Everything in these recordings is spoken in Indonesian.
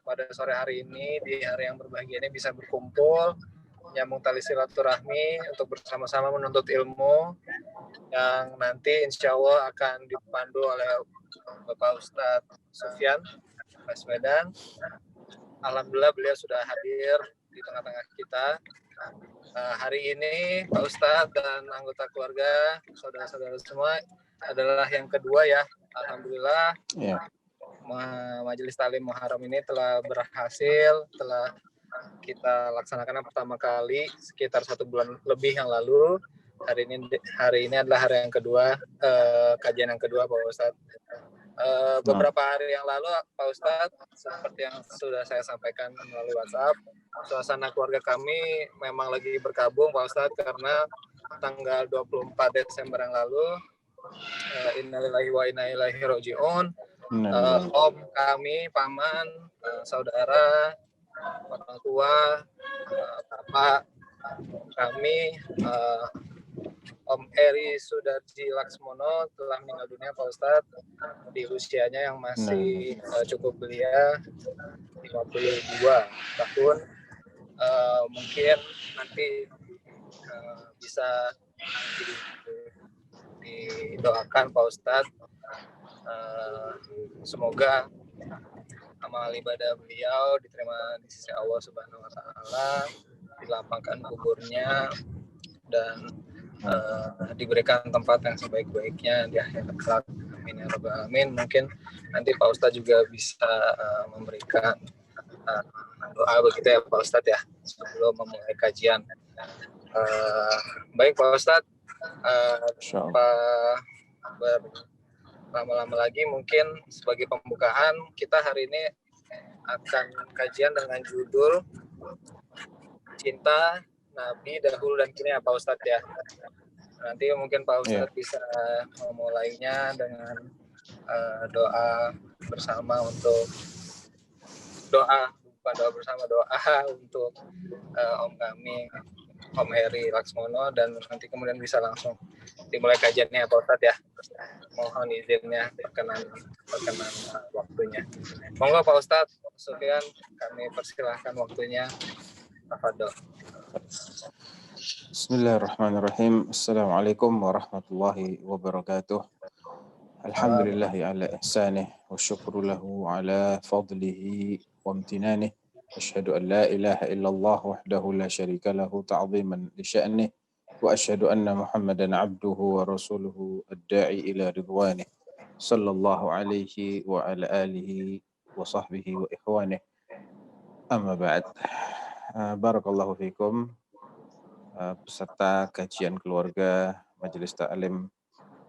pada sore hari ini, di hari yang berbahagia ini bisa berkumpul, menyambung tali silaturahmi untuk bersama-sama menuntut ilmu yang nanti insya Allah akan dipandu oleh Bapak Ustadz Sufyan Baswedan. Alhamdulillah beliau sudah hadir di tengah-tengah kita. Hari ini Pak Ustadz dan anggota keluarga, saudara-saudara semua adalah yang kedua ya. Alhamdulillah Majelis Taklim Muharram ini telah berhasil, telah kita laksanakan pertama kali sekitar 1 bulan lebih yang lalu. Hari ini adalah hari yang kedua, kajian yang kedua Pak Ustadz. Beberapa hari yang lalu Pak Ustadz, seperti yang sudah saya sampaikan melalui WhatsApp, suasana keluarga kami memang lagi berkabung Pak Ustadz, karena tanggal 24 Desember yang lalu, innalillahi wa inna ilaihi raji'un, om kami, paman, saudara, orang tua, bapak kami, Om Eri Sudarji Laksmono telah meninggal dunia Pak Ustadz di usianya yang masih cukup belia, 52 tahun. Mungkin nanti bisa didoakan Pak Ustadz, semoga amal ibadah beliau diterima di sisi Allah Subhanahu wa Ta'ala, dilapangkan kuburnya dan diberikan tempat yang sebaik-baiknya di akhirat kelak. Amin ya rabbal alamin. Mungkin nanti Pak Ustadz juga bisa memberikan doa begitu ya Pak Ustadz ya, sebelum memulai kajian. Baik Pak Ustadz, lama-lama lagi mungkin sebagai pembukaan kita hari ini akan kajian dengan judul Cinta Nabi Dahulu dan Kini ya Pak Ustadz ya. Nanti mungkin Pak Ustadz bisa memulainya dengan doa bersama untuk bukan doa bersama, doa untuk Om kami, Om Heri Laksmono, dan nanti kemudian bisa langsung dimulai kajiannya Pak Ustadz ya. Mohon izinnya perkenan waktunya. Monggo Pak Ustadz Sufyan, kami persilahkan waktunya. Tafadhol. Bismillahirrahmanirrahim. Assalamualaikum warahmatullahi wabarakatuh. Alhamdulillahi ala ihsanih wa syukru lahu ala fadlihi wa amtinanih. Asyhadu an la ilaha illallah wahdahu la syarika lahu ta'ziman li sya'nih wa asyhadu anna Muhammadan abduhu wa rasuluhu ad-da'i ila ridwanih. Sallallahu alaihi wa ala alihi wa sahbihi wa ikhwanih. Amma ba'd. Barakallahu fikum. Peserta kajian keluarga Majelis Taklim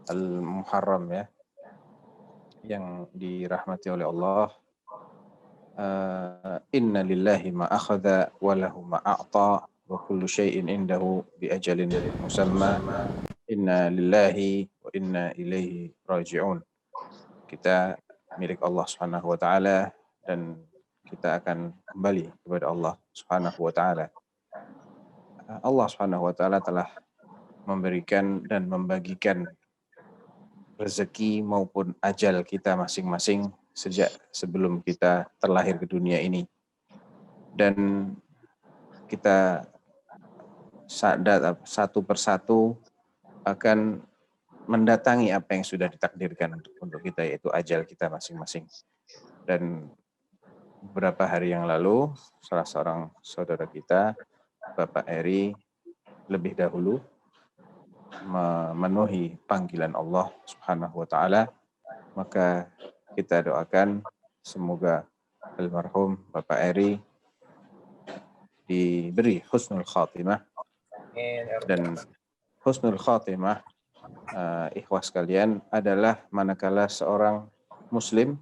Al-Muharram ya, yang dirahmati oleh Allah. Inna lillahi ma akhadha wa lahu ma a'ta wa kullu syai'in indahu bi ajalin musamma. Inna lillahi wa inna ilaihi raji'un. Kita milik Allah Subhanahu wa taala dan kita akan kembali kepada Allah Subhanahu wa taala. Allah Subhanahu wa taala telah memberikan dan membagikan rezeki maupun ajal kita masing-masing sejak sebelum kita terlahir ke dunia ini. Dan kita sadar satu persatu akan mendatangi apa yang sudah ditakdirkan untuk kita, yaitu ajal kita masing-masing. Dan beberapa hari yang lalu salah seorang saudara kita, Bapak Eri, lebih dahulu memenuhi panggilan Allah Subhanahu wa taala. Maka kita doakan semoga almarhum Bapak Eri diberi husnul khatimah. Dan husnul khatimah, ikhwas sekalian, adalah manakala seorang muslim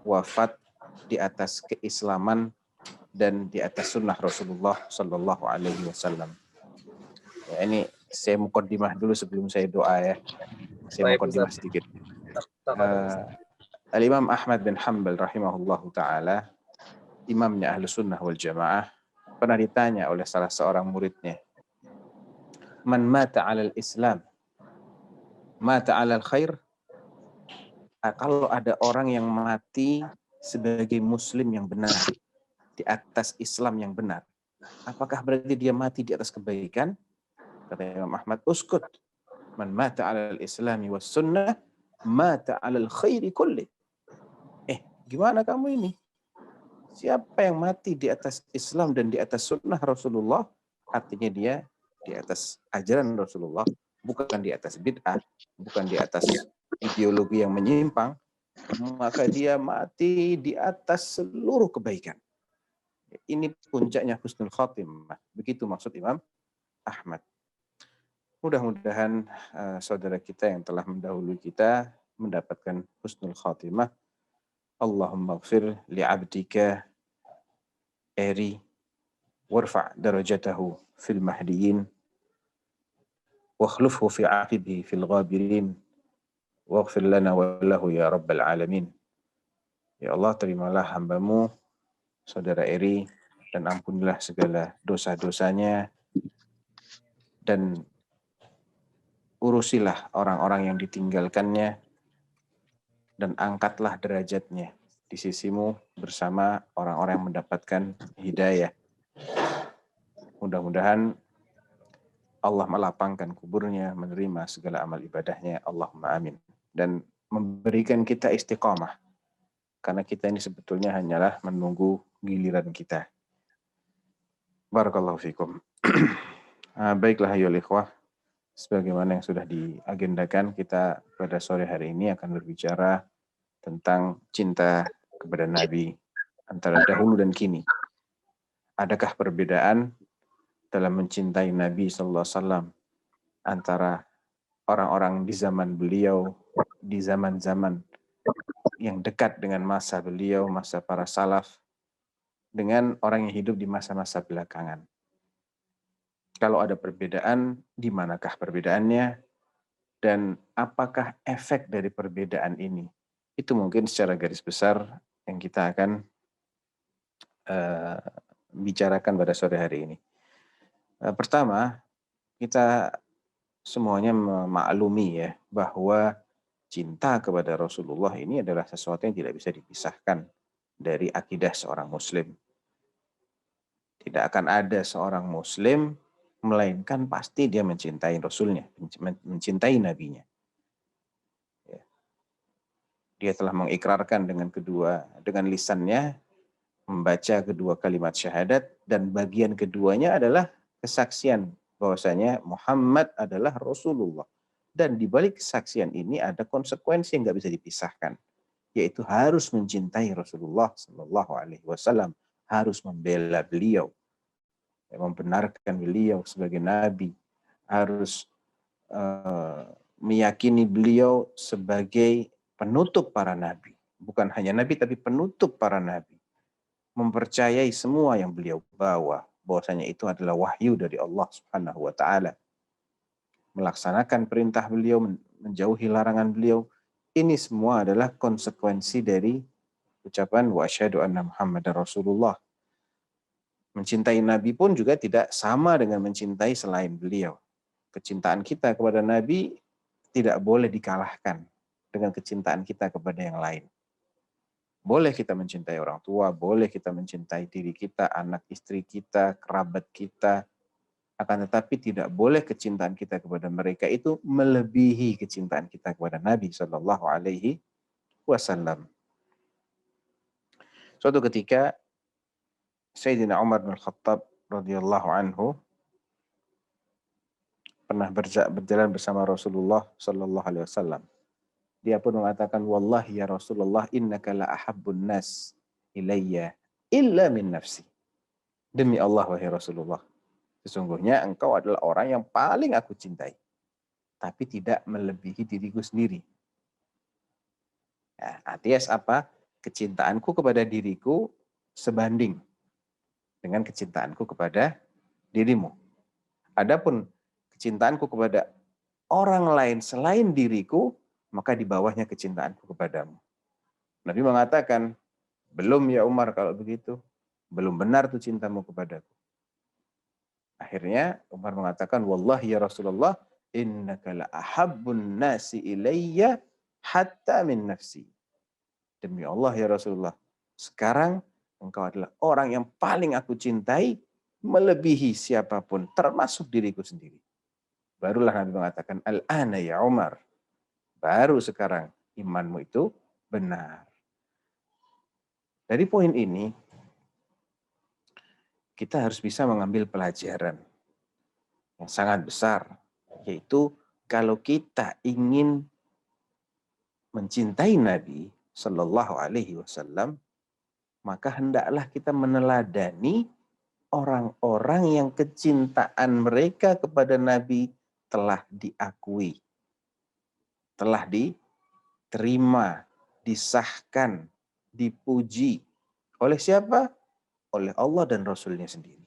wafat di atas keislaman dan di atas sunnah Rasulullah Sallallahu Alaihi Wasallam. Ya, ini saya mukaddimah dulu sebelum saya doa ya. Saya mukaddimah sedikit. Al-Imam Ahmad bin Hanbal rahimahullahu ta'ala, imamnya Ahlus Sunnah wal Jamaah, pernah ditanya oleh salah seorang muridnya, man mata alal Islam, mata alal khair? Kalau ada orang yang mati sebagai muslim yang benar, di atas Islam yang benar, apakah berarti dia mati di atas kebaikan? Kata Imam Ahmad, uskut. Man mata 'alal islami was sunnah, mata 'alal khairi kulli. Gimana kamu ini? Siapa yang mati di atas Islam dan di atas sunnah Rasulullah, artinya dia di atas ajaran Rasulullah, bukan di atas bid'ah, bukan di atas ideologi yang menyimpang, maka dia mati di atas seluruh kebaikan. Ini puncaknya husnul khatimah. Begitu maksud Imam Ahmad. Mudah-mudahan saudara kita yang telah mendahului kita mendapatkan husnul khatimah. Allahumma ighfir li'abdika Eri warfa' darajatahu fil mahdiyin wa akhlufhu fi 'aqibihi fil ghabirin waghfir lana wa lahu ya rabbal alamin. Ya Allah, terimalah hambamu saudara Eri dan ampunilah segala dosa-dosanya dan urusilah orang-orang yang ditinggalkannya dan angkatlah derajatnya di sisimu bersama orang-orang yang mendapatkan hidayah. Mudah-mudahan Allah melapangkan kuburnya, menerima segala amal ibadahnya. Allahumma amin. Dan memberikan kita istiqamah. Karena kita ini sebetulnya hanyalah menunggu giliran kita. Barakallahu fikum. Baiklah ayo ikhwah. Sebagaimana yang sudah diagendakan, kita pada sore hari ini akan berbicara tentang cinta kepada Nabi antara dahulu dan kini. Adakah perbedaan dalam mencintai Nabi sallallahu alaihi wasallam antara orang-orang di zaman beliau, di zaman-zaman yang dekat dengan masa beliau, masa para salaf, dengan orang yang hidup di masa-masa belakangan? Kalau ada perbedaan, di manakah perbedaannya? Dan apakah efek dari perbedaan ini? Itu mungkin secara garis besar yang kita akan bicarakan pada sore hari ini. Pertama, kita semuanya memaklumi ya bahwa cinta kepada Rasulullah ini adalah sesuatu yang tidak bisa dipisahkan dari akidah seorang muslim. Tidak akan ada seorang muslim melainkan pasti dia mencintai Rasulnya, mencintai Nabinya. Dia telah mengikrarkan dengan lisannya, membaca kedua kalimat syahadat, dan bagian keduanya adalah kesaksian bahwasanya Muhammad adalah Rasulullah. Dan di balik kesaksian ini ada konsekuensi yang nggak bisa dipisahkan, yaitu harus mencintai Rasulullah Sallallahu Alaihi Wasallam, harus membela beliau, membenarkan beliau sebagai nabi, harus meyakini beliau sebagai penutup para nabi, bukan hanya nabi tapi penutup para nabi, mempercayai semua yang beliau bawa bahwasanya itu adalah wahyu dari Allah Subhanahu wa taala, melaksanakan perintah beliau, menjauhi larangan beliau. Ini semua adalah konsekuensi dari ucapan wa asyhadu anna Muhammadar Rasulullah. Mencintai Nabi pun juga tidak sama dengan mencintai selain beliau. Kecintaan kita kepada Nabi tidak boleh dikalahkan dengan kecintaan kita kepada yang lain. Boleh kita mencintai orang tua, boleh kita mencintai diri kita, anak istri kita, kerabat kita, akan tetapi tidak boleh kecintaan kita kepada mereka itu melebihi kecintaan kita kepada Nabi Shallallahu Alaihi Wasallam. Suatu ketika Sayyidina Umar bin Khattab radhiyallahu anhu pernah berjalan bersama Rasulullah Shallallahu Alaihi Wasallam. Dia pun mengatakan, wallahi ya Rasulullah, innaka la ahabbun nas ilayya illa min nafsi. Demi Allah wahai Rasulullah, sesungguhnya engkau adalah orang yang paling aku cintai, tapi tidak melebihi diriku sendiri. Nah, artinya apa? Kecintaanku kepada diriku sebanding dengan kecintaanku kepada dirimu. Adapun kecintaanku kepada orang lain selain diriku, maka di bawahnya kecintaanku kepadamu. Nabi mengatakan, belum ya Umar kalau begitu, belum benar tuh cintamu kepadaku. Akhirnya Umar mengatakan, wallahi ya Rasulullah, innaka la ahabbun nasi ilayya hatta min nafsi. Demi Allah ya Rasulullah, Sekarang engkau adalah orang yang paling aku cintai, melebihi siapapun, termasuk diriku sendiri. Barulah Nabi mengatakan, Al-ana ya Umar. Baru sekarang imanmu itu benar. Dari poin ini, kita harus bisa mengambil pelajaran yang sangat besar, yaitu kalau kita ingin mencintai Nabi Shallallahu Alaihi Wasallam, maka hendaklah kita meneladani orang-orang yang kecintaan mereka kepada Nabi telah diakui, telah diterima, disahkan, dipuji. Oleh siapa? Oleh Allah dan Rasulnya sendiri.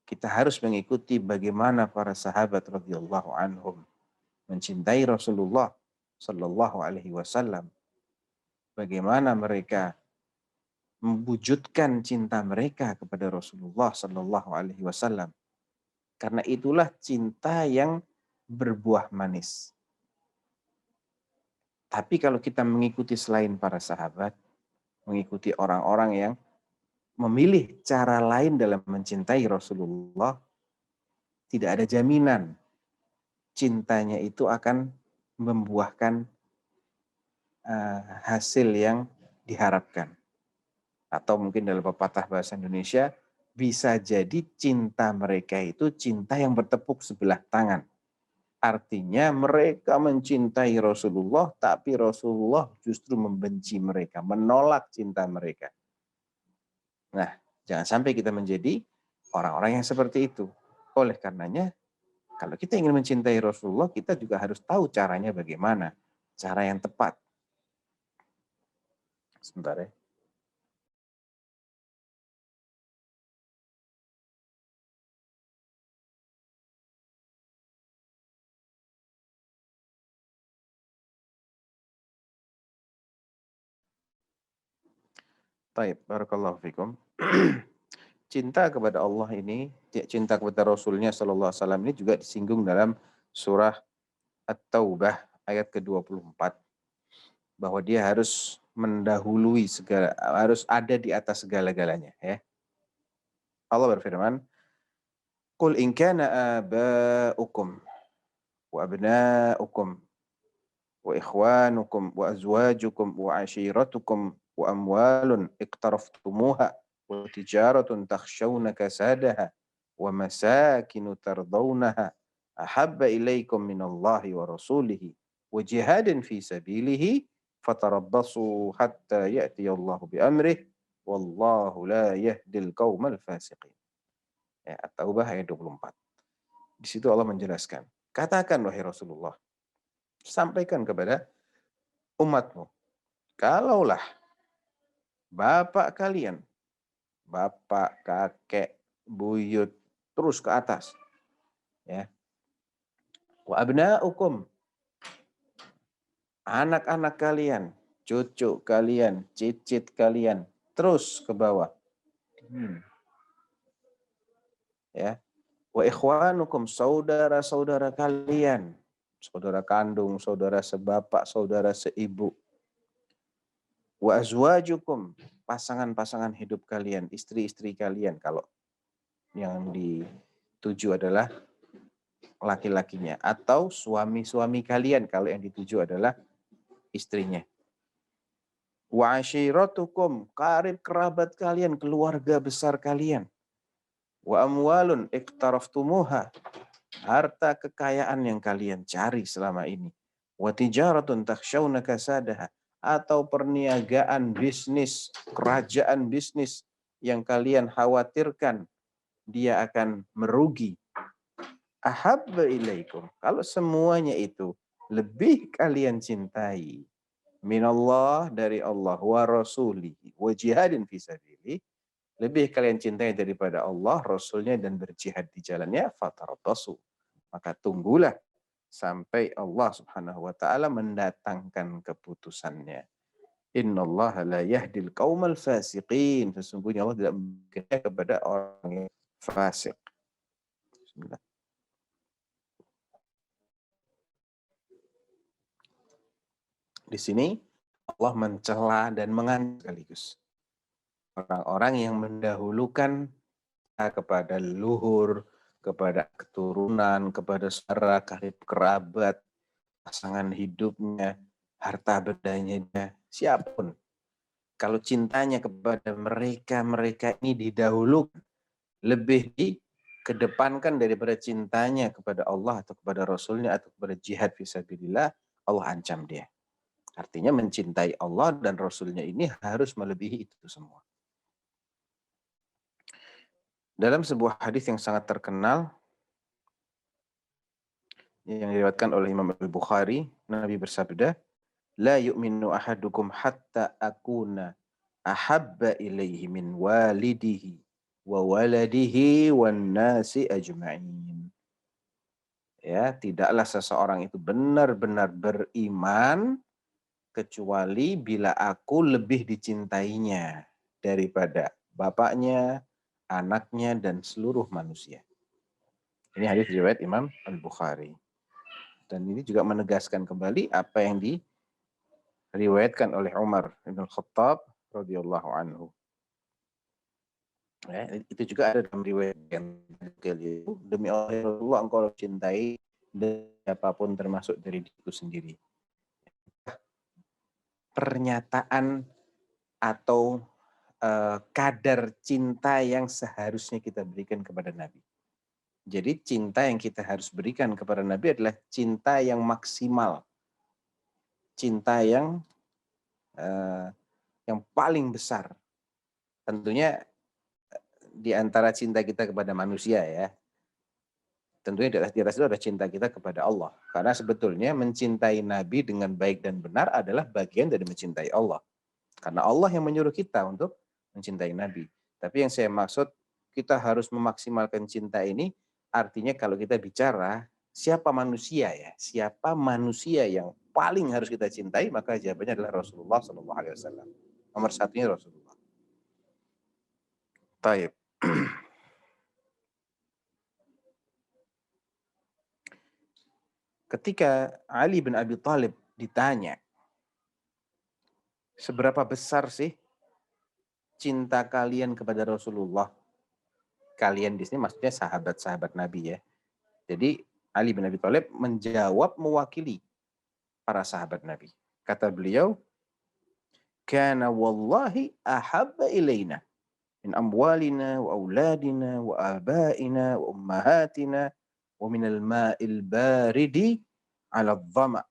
Kita harus mengikuti bagaimana para sahabat radhiyallahu anhum mencintai Rasulullah Sallallahu Alaihi Wasallam. Bagaimana mereka mewujudkan cinta mereka kepada Rasulullah Sallallahu Alaihi Wasallam. Karena itulah cinta yang berbuah manis. Tapi kalau kita mengikuti selain para sahabat, mengikuti orang-orang yang memilih cara lain dalam mencintai Rasulullah, tidak ada jaminan cintanya itu akan membuahkan hasil yang diharapkan. Atau mungkin dalam pepatah bahasa Indonesia, bisa jadi cinta mereka itu cinta yang bertepuk sebelah tangan. Artinya mereka mencintai Rasulullah, tapi Rasulullah justru membenci mereka, menolak cinta mereka. Nah, jangan sampai kita menjadi orang-orang yang seperti itu. Oleh karenanya, kalau kita ingin mencintai Rasulullah, kita juga harus tahu caranya bagaimana. Cara yang tepat. Sebentar ya. Baik, barakallahu fikum. Cinta kepada Allah ini, cinta kepada Rasulnya Sallallahu Alaihi Wasallam ini juga disinggung dalam surah At-Taubah ayat ke-24. Bahwa dia harus mendahului segala, harus ada di atas segala-galanya. Ya. Allah berfirman, Qul in kana aba'ukum wa abna'ukum wa ikhwanukum wa azwajukum wa ashiratukum wa amwalun iqtaraftumuha wa tijaratun takhshawna kasadaha wa masakinu tardawnaha ahabba ilaikum minallahi wa rasulihi wa jihadin fi sabilihi fatarabbasu hatta ya'tiyallahu bi amrih wallahu la yahdil qaumal fasiqin. Ya, At-Taubah ayat 24. Di situ Allah menjelaskan, katakan wahai Rasulullah, sampaikan kepada umatmu, kalaulah bapak kalian, bapak, kakek, buyut, terus ke atas, ya, wa abna'ukum, anak-anak kalian, cucu kalian, cicit kalian, terus ke bawah, ya, wa ikhwanukum, saudara-saudara kalian, saudara kandung, saudara sebapak, saudara seibu, wa azwajukum, pasangan-pasangan hidup kalian, istri-istri kalian, kalau yang dituju adalah laki-lakinya, atau suami-suami kalian kalau yang dituju adalah istrinya. Wa ashiratukum, karib kerabat kalian, keluarga besar kalian. Wa amwalun iqtaraftumuha, harta kekayaan yang kalian cari selama ini. Wa tijaratun takhshawna kasadaha, atau perniagaan bisnis, kerajaan bisnis yang kalian khawatirkan dia akan merugi. Ahabba ilaikum, kalau semuanya itu lebih kalian cintai minallah, dari Allah, wa rasulihi wa jihadin fisabilihi, lebih kalian cintai daripada Allah, Rasulnya, dan berjihad di jalannya, fatarabbasu, maka tunggulah sampai Allah Subhanahu wa taala mendatangkan keputusannya. Innallaha la yahdil qaumal fasiqin, sesungguhnya Allah tidak memberikan kepada orang yang fasik. Bismillah. Di sini Allah mencela dan mengancam sekaligus orang-orang yang mendahulukan kepada leluhur, kepada keturunan, kepada saudara, karib kerabat, pasangan hidupnya, harta bendanya, siapapun. Kalau cintanya kepada mereka ini didahulukan, lebih dikedepankan daripada cintanya kepada Allah atau kepada Rasulnya atau kepada jihad fisabilillah, Allah ancam dia. Artinya mencintai Allah dan Rasulnya ini harus melebihi itu semua. Dalam sebuah hadis yang sangat terkenal yang diriwayatkan oleh Imam Al-Bukhari, Nabi bersabda, "La yu'minu ahadukum hatta akuna ahabba ilaihi min walidihi wa waladihi wan nasi ajma'in." Ya, tidaklah seseorang itu benar-benar beriman kecuali bila aku lebih dicintainya daripada bapaknya, anaknya, dan seluruh manusia. Ini hadis riwayat Imam Al-Bukhari. Dan ini juga menegaskan kembali apa yang diriwayatkan oleh Umar bin Khattab radhiyallahu anhu. Ya, itu juga ada dalam riwayat yang demi Allah engkau cintai siapapun termasuk dari diriku sendiri. Pernyataan atau kadar cinta yang seharusnya kita berikan kepada Nabi. Jadi cinta yang kita harus berikan kepada Nabi adalah cinta yang maksimal, cinta yang paling besar. Tentunya di antara cinta kita kepada manusia ya, tentunya di atas itu ada cinta kita kepada Allah. Karena sebetulnya mencintai Nabi dengan baik dan benar adalah bagian dari mencintai Allah. Karena Allah yang menyuruh kita untuk mencintai Nabi. Tapi yang saya maksud, kita harus memaksimalkan cinta ini, artinya kalau kita bicara siapa manusia ya, siapa manusia yang paling harus kita cintai, maka jawabannya adalah Rasulullah SAW. Nomor satunya Rasulullah. Taib. Ketika Ali bin Abi Thalib ditanya, seberapa besar sih cinta kalian kepada Rasulullah? Kalian di sini maksudnya sahabat-sahabat Nabi ya. Jadi Ali bin Abi Thalib menjawab mewakili para sahabat Nabi. Kata beliau, "Kana wallahi ahabba ilaina min amwalina wa auladina wa abaina wa ummahatina wa minal ma'il baridi 'ala dhama."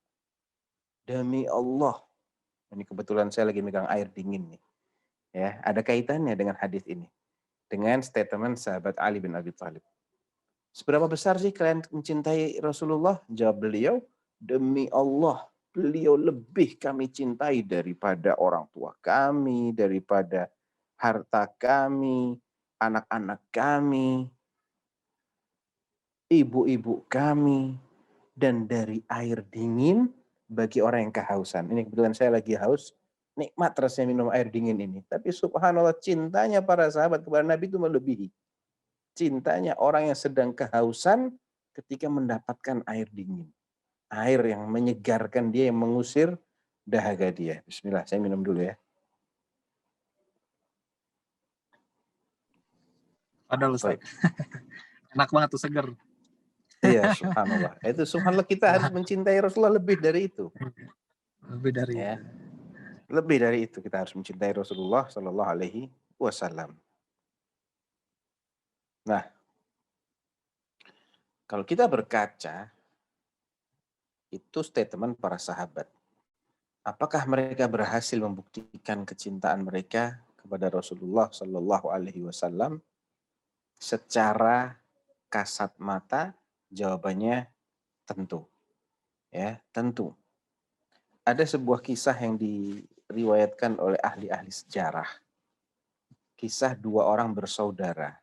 Demi Allah. Ini kebetulan saya lagi megang air dingin nih. Ya, ada kaitannya dengan hadis ini. Dengan statement sahabat Ali bin Abi Thalib. Seberapa besar sih kalian mencintai Rasulullah? Jawab beliau, demi Allah, beliau lebih kami cintai daripada orang tua kami, daripada harta kami, anak-anak kami, ibu-ibu kami, dan dari air dingin bagi orang yang kehausan. Ini kebetulan saya lagi haus, nikmat rasanya minum air dingin ini. Tapi subhanallah cintanya para sahabat kepada Nabi itu melebihi. Cintanya orang yang sedang kehausan ketika mendapatkan air dingin. Air yang menyegarkan dia, yang mengusir dahaga dia. Bismillah, saya minum dulu ya. Padahal Ustaz. Enak banget tuh, seger. Iya, subhanallah. Itu subhanallah, kita harus mencintai Rasulullah lebih dari itu. Lebih dari ya. Lebih dari itu kita harus mencintai Rasulullah Shallallahu Alaihi Wasallam. Nah, kalau kita berkaca, itu statement para sahabat. Apakah mereka berhasil membuktikan kecintaan mereka kepada Rasulullah Shallallahu Alaihi Wasallam secara kasat mata? Jawabannya tentu. Ya, tentu. Ada sebuah kisah yang diriwayatkan oleh ahli-ahli sejarah. Kisah dua orang bersaudara.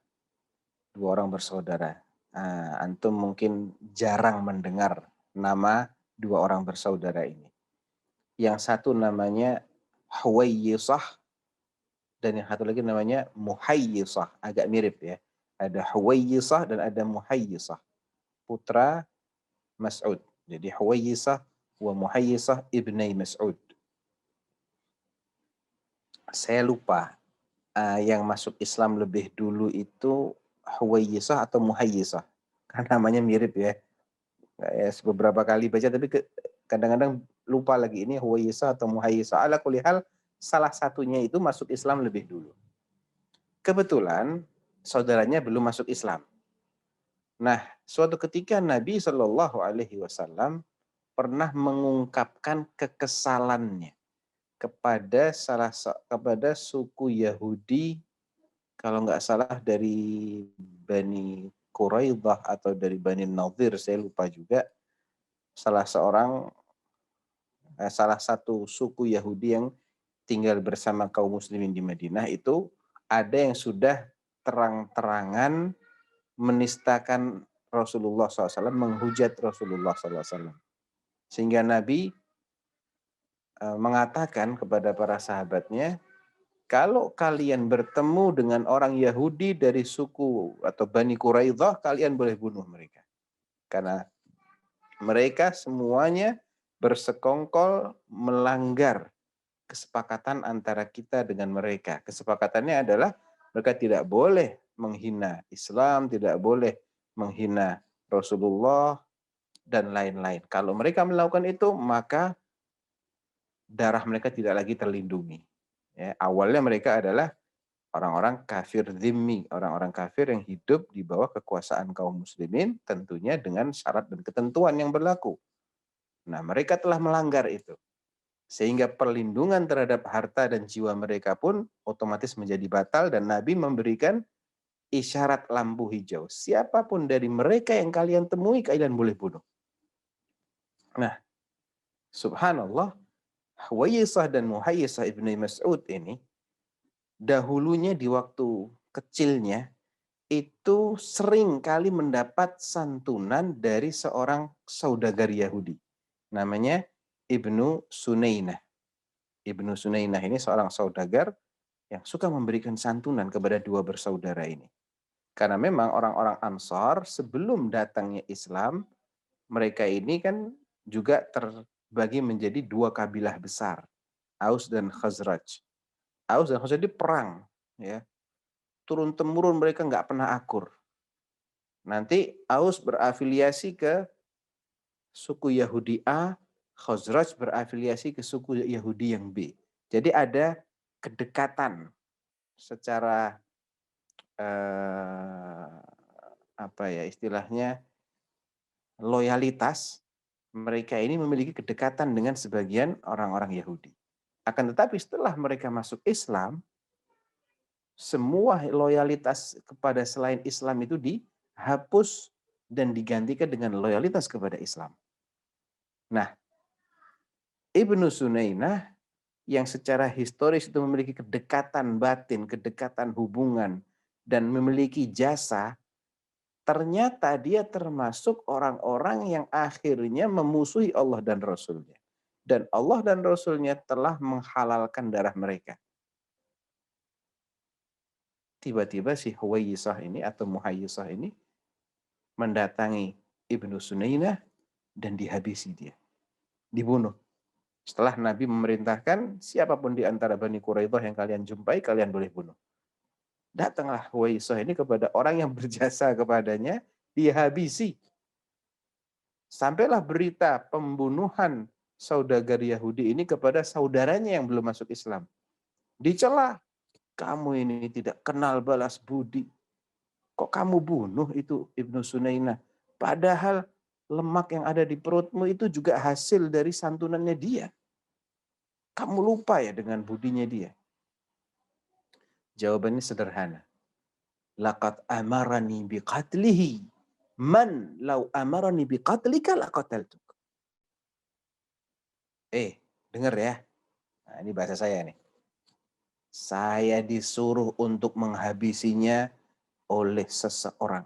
Antum mungkin jarang mendengar nama dua orang bersaudara ini. Yang satu namanya Huwayyisah dan yang satu lagi namanya Muhayyisah. Agak mirip ya. Ada Huwayyisah dan ada Muhayyisah. Putra Mas'ud. Jadi Huwayyisah wa Muhayyisah ibnai Mas'ud. Saya lupa yang masuk Islam lebih dulu itu Huwayyisah atau Muhayyisah. Kan namanya mirip ya. Beberapa kali baca tapi kadang-kadang lupa lagi ini Huwayyisah atau Muhayyisah. Ala kulli hal salah satunya itu masuk Islam lebih dulu. Kebetulan saudaranya belum masuk Islam. Nah, suatu ketika Nabi Shallallahu Alaihi Wasallam pernah mengungkapkan kekesalannya kepada suku Yahudi, kalau nggak salah dari Bani Quraidah atau dari Bani Nadir, saya lupa juga. Salah satu suku Yahudi yang tinggal bersama kaum muslimin di Madinah itu ada yang sudah terang-terangan menistakan Rasulullah SAW, menghujat Rasulullah SAW. Sehingga Nabi mengatakan kepada para sahabatnya, kalau kalian bertemu dengan orang Yahudi dari suku atau Bani Quraidah, kalian boleh bunuh mereka. Karena mereka semuanya bersekongkol melanggar kesepakatan antara kita dengan mereka. Kesepakatannya adalah mereka tidak boleh menghina Islam, tidak boleh menghina Rasulullah, dan lain-lain. Kalau mereka melakukan itu, maka darah mereka tidak lagi terlindungi. Ya, awalnya mereka adalah orang-orang kafir zimmi, orang-orang kafir yang hidup di bawah kekuasaan kaum muslimin, tentunya dengan syarat dan ketentuan yang berlaku. Nah, mereka telah melanggar itu. Sehingga perlindungan terhadap harta dan jiwa mereka pun otomatis menjadi batal, dan Nabi memberikan isyarat lampu hijau. Siapapun dari mereka yang kalian temui, kalian boleh bunuh. Nah, subhanallah, Huwayyisah dan Muhayyisah ibnu Mas'ud ini, dahulunya di waktu kecilnya, itu sering kali mendapat santunan dari seorang saudagar Yahudi. Namanya Ibnu Sunainah. Ibnu Sunainah ini seorang saudagar yang suka memberikan santunan kepada dua bersaudara ini. Karena memang orang-orang Ansar sebelum datangnya Islam, mereka ini kan juga terbagi menjadi dua kabilah besar, Aus dan Khazraj. Aus dan Khazraj ini perang, ya. Turun-temurun mereka nggak pernah akur. Nanti Aus berafiliasi ke suku Yahudi A, Khazraj berafiliasi ke suku Yahudi yang B. Jadi ada kedekatan secara apa ya istilahnya, loyalitas. Mereka ini memiliki kedekatan dengan sebagian orang-orang Yahudi. Akan tetapi setelah mereka masuk Islam, semua loyalitas kepada selain Islam itu dihapus dan digantikan dengan loyalitas kepada Islam. Nah, Ibnu Sunainah yang secara historis itu memiliki kedekatan batin, kedekatan hubungan, dan memiliki jasa, ternyata dia termasuk orang-orang yang akhirnya memusuhi Allah dan Rasulnya. Dan Allah dan Rasulnya telah menghalalkan darah mereka. Tiba-tiba si Huwayyisah ini atau Muhayyisah ini mendatangi Ibnu Sunainah dan dihabisi dia. Dibunuh. Setelah Nabi memerintahkan, siapapun di antara Bani Quraidah yang kalian jumpai, kalian boleh bunuh. Datanglah Huwayyisah ini kepada orang yang berjasa kepadanya, dihabisi. Sampailah berita pembunuhan saudagar Yahudi ini kepada saudaranya yang belum masuk Islam. Dicela, kamu ini tidak kenal balas budi. Kok kamu bunuh itu Ibnu Sunainah? Padahal lemak yang ada di perutmu itu juga hasil dari santunannya dia. Kamu lupa ya dengan budinya dia? Jawabannya sederhana. Laqad amarani biqatlihi man law amarani biqatlika laqataltuk. Dengar ya. Nah, ini bahasa saya nih. Saya disuruh untuk menghabisinya oleh seseorang.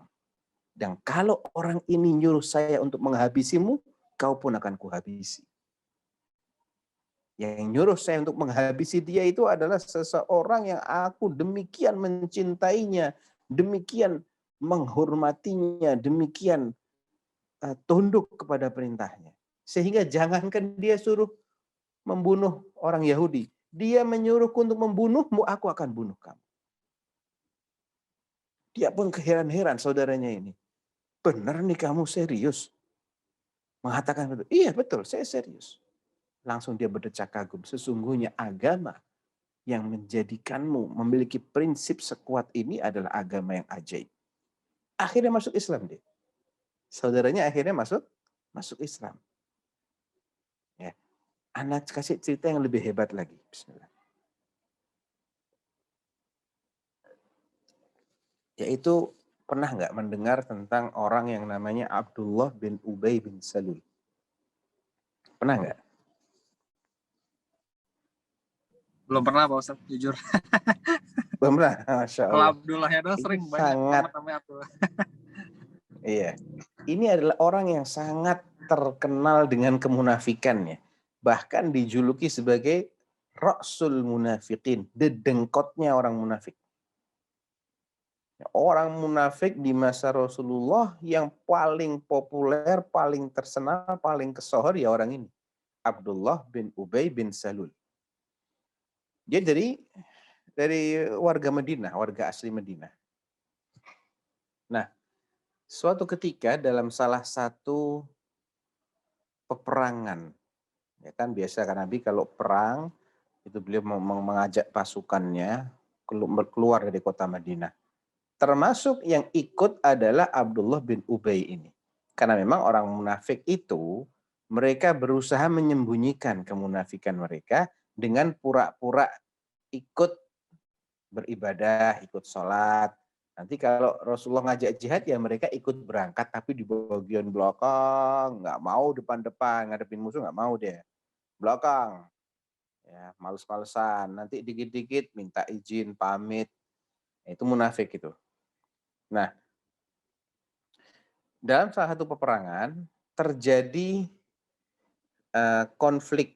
Dan kalau orang ini nyuruh saya untuk menghabisimu, kau pun akan kuhabisi. Yang nyuruh saya untuk menghabisi dia itu adalah seseorang yang aku demikian mencintainya, demikian menghormatinya, demikian tunduk kepada perintahnya. Sehingga jangankan dia suruh membunuh orang Yahudi, dia menyuruhku untuk membunuhmu, aku akan bunuh kamu. Dia pun keheran-heran saudaranya ini. Benar nih kamu serius? Mengatakan betul. Iya betul, saya serius. Langsung dia berdecak kagum. Sesungguhnya agama yang menjadikanmu memiliki prinsip sekuat ini adalah agama yang ajaib. Akhirnya masuk Islam dia. Saudaranya akhirnya masuk Islam. Ya. Anak kasih cerita yang lebih hebat lagi. Bismillah. Yaitu pernah nggak mendengar tentang orang yang namanya Abdullah bin Ubay bin Salul? Pernah nggak? Belum pernah Pak Ustaz, jujur. Belum pernah, Masya Kalau Allah. Abdullah ya Ini sering banyak sangat, namanya Abdullah. iya. Ini adalah orang yang sangat terkenal dengan kemunafikannya. Bahkan dijuluki sebagai Rasul Munafiqin, dedengkotnya orang munafik. Orang munafik di masa Rasulullah yang paling populer, paling terkenal, paling kesohor ya orang ini. Abdullah bin Ubay bin Salul. Dia dari warga Madinah, warga asli Madinah. Nah, suatu ketika dalam salah satu peperangan, ya kan biasa kan Nabi kalau perang itu beliau mengajak pasukannya keluar dari kota Madinah. Termasuk yang ikut adalah Abdullah bin Ubay ini. Karena memang orang munafik itu, mereka berusaha menyembunyikan kemunafikan mereka dengan pura-pura ikut beribadah, ikut sholat. Nanti kalau Rasulullah ngajak jihad, ya mereka ikut berangkat, tapi di bagian belakang, nggak mau depan-depan, ngadepin musuh nggak mau dia. Belakang, ya males-malesan. Nanti dikit-dikit minta izin, pamit. Itu munafik itu. Nah, dalam salah satu peperangan terjadi konflik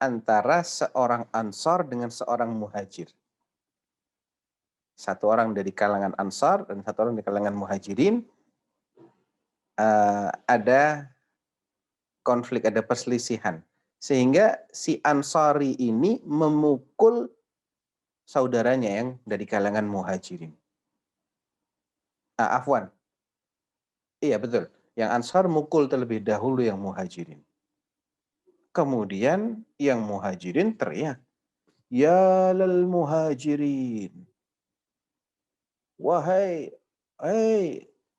antara seorang Ansor dengan seorang Muhajir. Satu orang dari kalangan Ansar dan satu orang dari kalangan Muhajirin. Ada konflik, ada perselisihan. Sehingga si Ansari ini memukul saudaranya yang dari kalangan Muhajirin. Afwan. Iya betul. Yang Ansar mukul terlebih dahulu yang Muhajirin. Kemudian yang Muhajirin teriak, ya lal Muhajirin. Wahai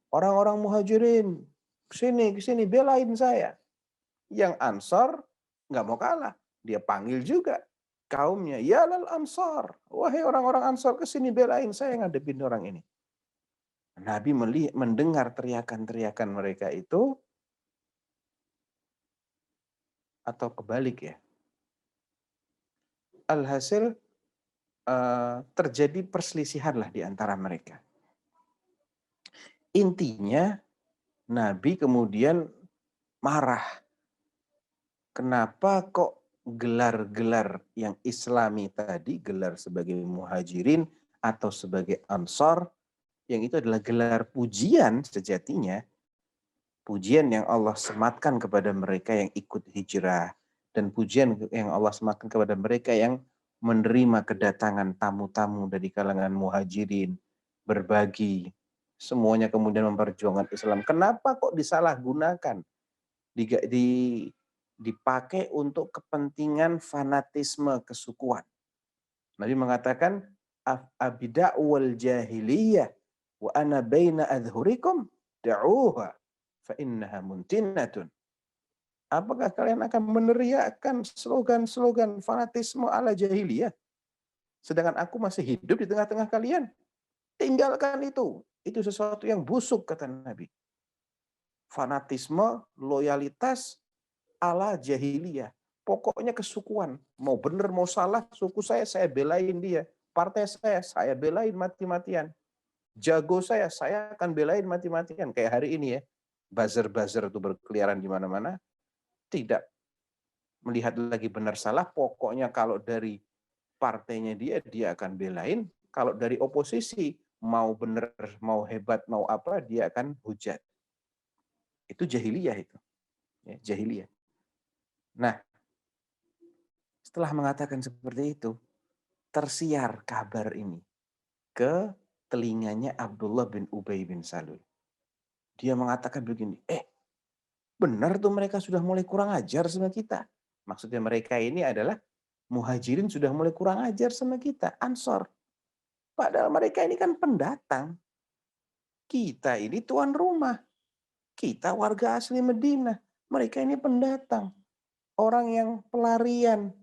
orang-orang Muhajirin, kesini belain saya. Yang Ansar nggak mau kalah. Dia panggil juga kaumnya, ya lal Ansar. Wahai orang-orang Ansar, kesini belain saya ngadepin orang ini. Nabi mendengar teriakan-teriakan mereka itu, atau kebalik ya. Alhasil terjadi perselisihan lah di antara mereka. Intinya Nabi kemudian marah. Kenapa kok gelar-gelar yang Islami tadi, gelar sebagai Muhajirin atau sebagai Ansar, yang itu adalah gelar pujian sejatinya, pujian yang Allah sematkan kepada mereka yang ikut hijrah, dan pujian yang Allah sematkan kepada mereka yang menerima kedatangan tamu-tamu dari kalangan Muhajirin, berbagi, semuanya kemudian memperjuangkan Islam. Kenapa kok disalahgunakan? Dipakai untuk kepentingan fanatisme kesukuan. Nabi mengatakan, abida'u wal jahiliyah wa ana baina adhurikum da'uha fa innaha muntinatun. Apakah kalian akan meneriakkan slogan-slogan fanatisme ala jahiliyah sedangkan aku masih hidup di tengah-tengah kalian? Tinggalkan itu. Itu sesuatu yang busuk, kata Nabi. Fanatisme, loyalitas ala jahiliyah. Pokoknya kesukuan. Mau benar, mau salah, suku saya belain dia. Partai saya belain mati-matian. Jago saya akan belain mati-matian. Kayak hari ini ya. Buzzer-buzzer itu berkeliaran di mana-mana. Tidak melihat lagi benar salah. Pokoknya kalau dari partainya dia akan belain. Kalau dari oposisi, mau benar, mau hebat, mau apa, dia akan hujat. Itu jahiliyah itu. Ya, jahiliyah. Nah, setelah mengatakan seperti itu, tersiar kabar ini ke telinganya Abdullah bin Ubay bin Salul. Dia mengatakan begini, benar tuh mereka sudah mulai kurang ajar sama kita. Maksudnya mereka ini adalah Muhajirin sudah mulai kurang ajar sama kita, Ansor. Padahal mereka ini kan pendatang. Kita ini tuan rumah. Kita warga asli Madinah. Mereka ini pendatang. Orang yang pelarian.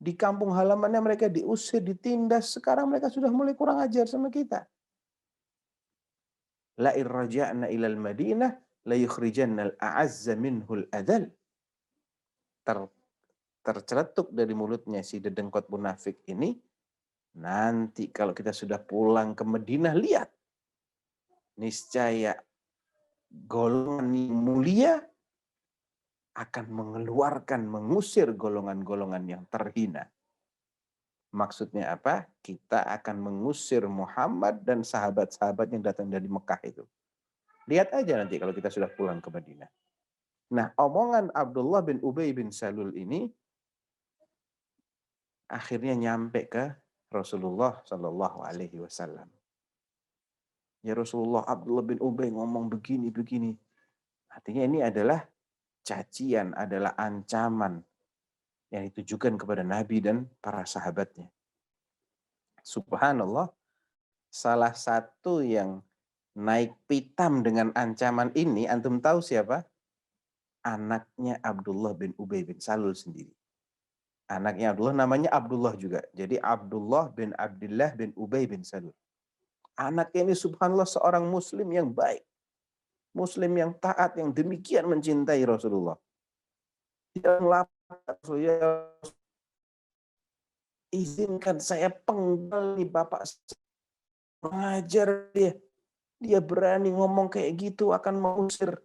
Di kampung halamannya mereka diusir, ditindas. Sekarang mereka sudah mulai kurang ajar sama kita. La irraja'na ilal Madinah la yukhrijanna al-a'azza minhul adal. Terceletuk dari mulutnya si dedengkot munafik ini, nanti kalau kita sudah pulang ke Madinah, lihat, niscaya golongan yang mulia akan mengusir golongan-golongan yang terhina. Maksudnya apa? Kita akan mengusir Muhammad dan sahabat-sahabat yang datang dari Mekah itu. Lihat aja nanti kalau kita sudah pulang ke Madinah. Nah, omongan Abdullah bin Ubay bin Salul ini akhirnya nyampe ke Rasulullah Shallallahu Alaihi Wasallam. Ya Rasulullah, Abdullah bin Ubay ngomong begini. Artinya ini adalah cacian, adalah ancaman yang ditujukan kepada Nabi dan para sahabatnya. Subhanallah, salah satu yang naik pitam dengan ancaman ini, antum tahu siapa? Anaknya Abdullah bin Ubay bin Salul sendiri. Anaknya Abdullah namanya Abdullah juga. Jadi Abdullah bin Abdullah bin Ubay bin Salul. Anaknya ini subhanallah seorang muslim yang baik. Muslim yang taat, yang demikian mencintai Rasulullah. Dia melapor, ya izinkan saya penggal nih Bapak. Mengajar dia. Dia berani ngomong kayak gitu akan mengusir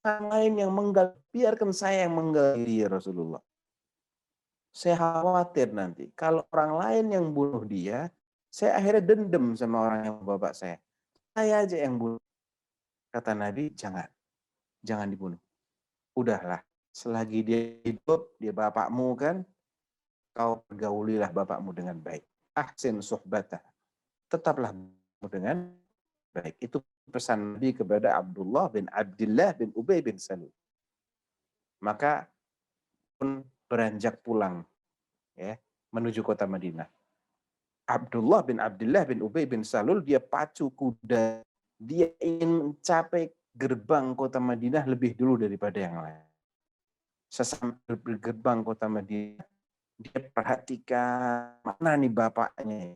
orang lain yang menggal. Biarkan saya yang menggal dia Rasulullah. Saya khawatir nanti kalau orang lain yang bunuh dia, saya akhirnya dendam sama orang yang bapak saya. Saya aja yang bunuh. Kata Nabi, jangan dibunuh. Udahlah, selagi dia hidup, dia bapakmu kan, kau pergaulilah bapakmu dengan baik. Ahsin suhbatah. Tetaplah dengan baik. Itu pesan Nabi kepada Abdullah bin Abdullah bin Ubay bin Salul. Maka pun beranjak pulang ya menuju kota Madinah. Abdullah bin Abdullah bin Ubay bin Salul dia pacu kuda. Dia ingin mencapai gerbang kota Madinah lebih dulu daripada yang lain. Sesampai di gerbang kota Madinah, dia perhatikan mana nih bapaknya.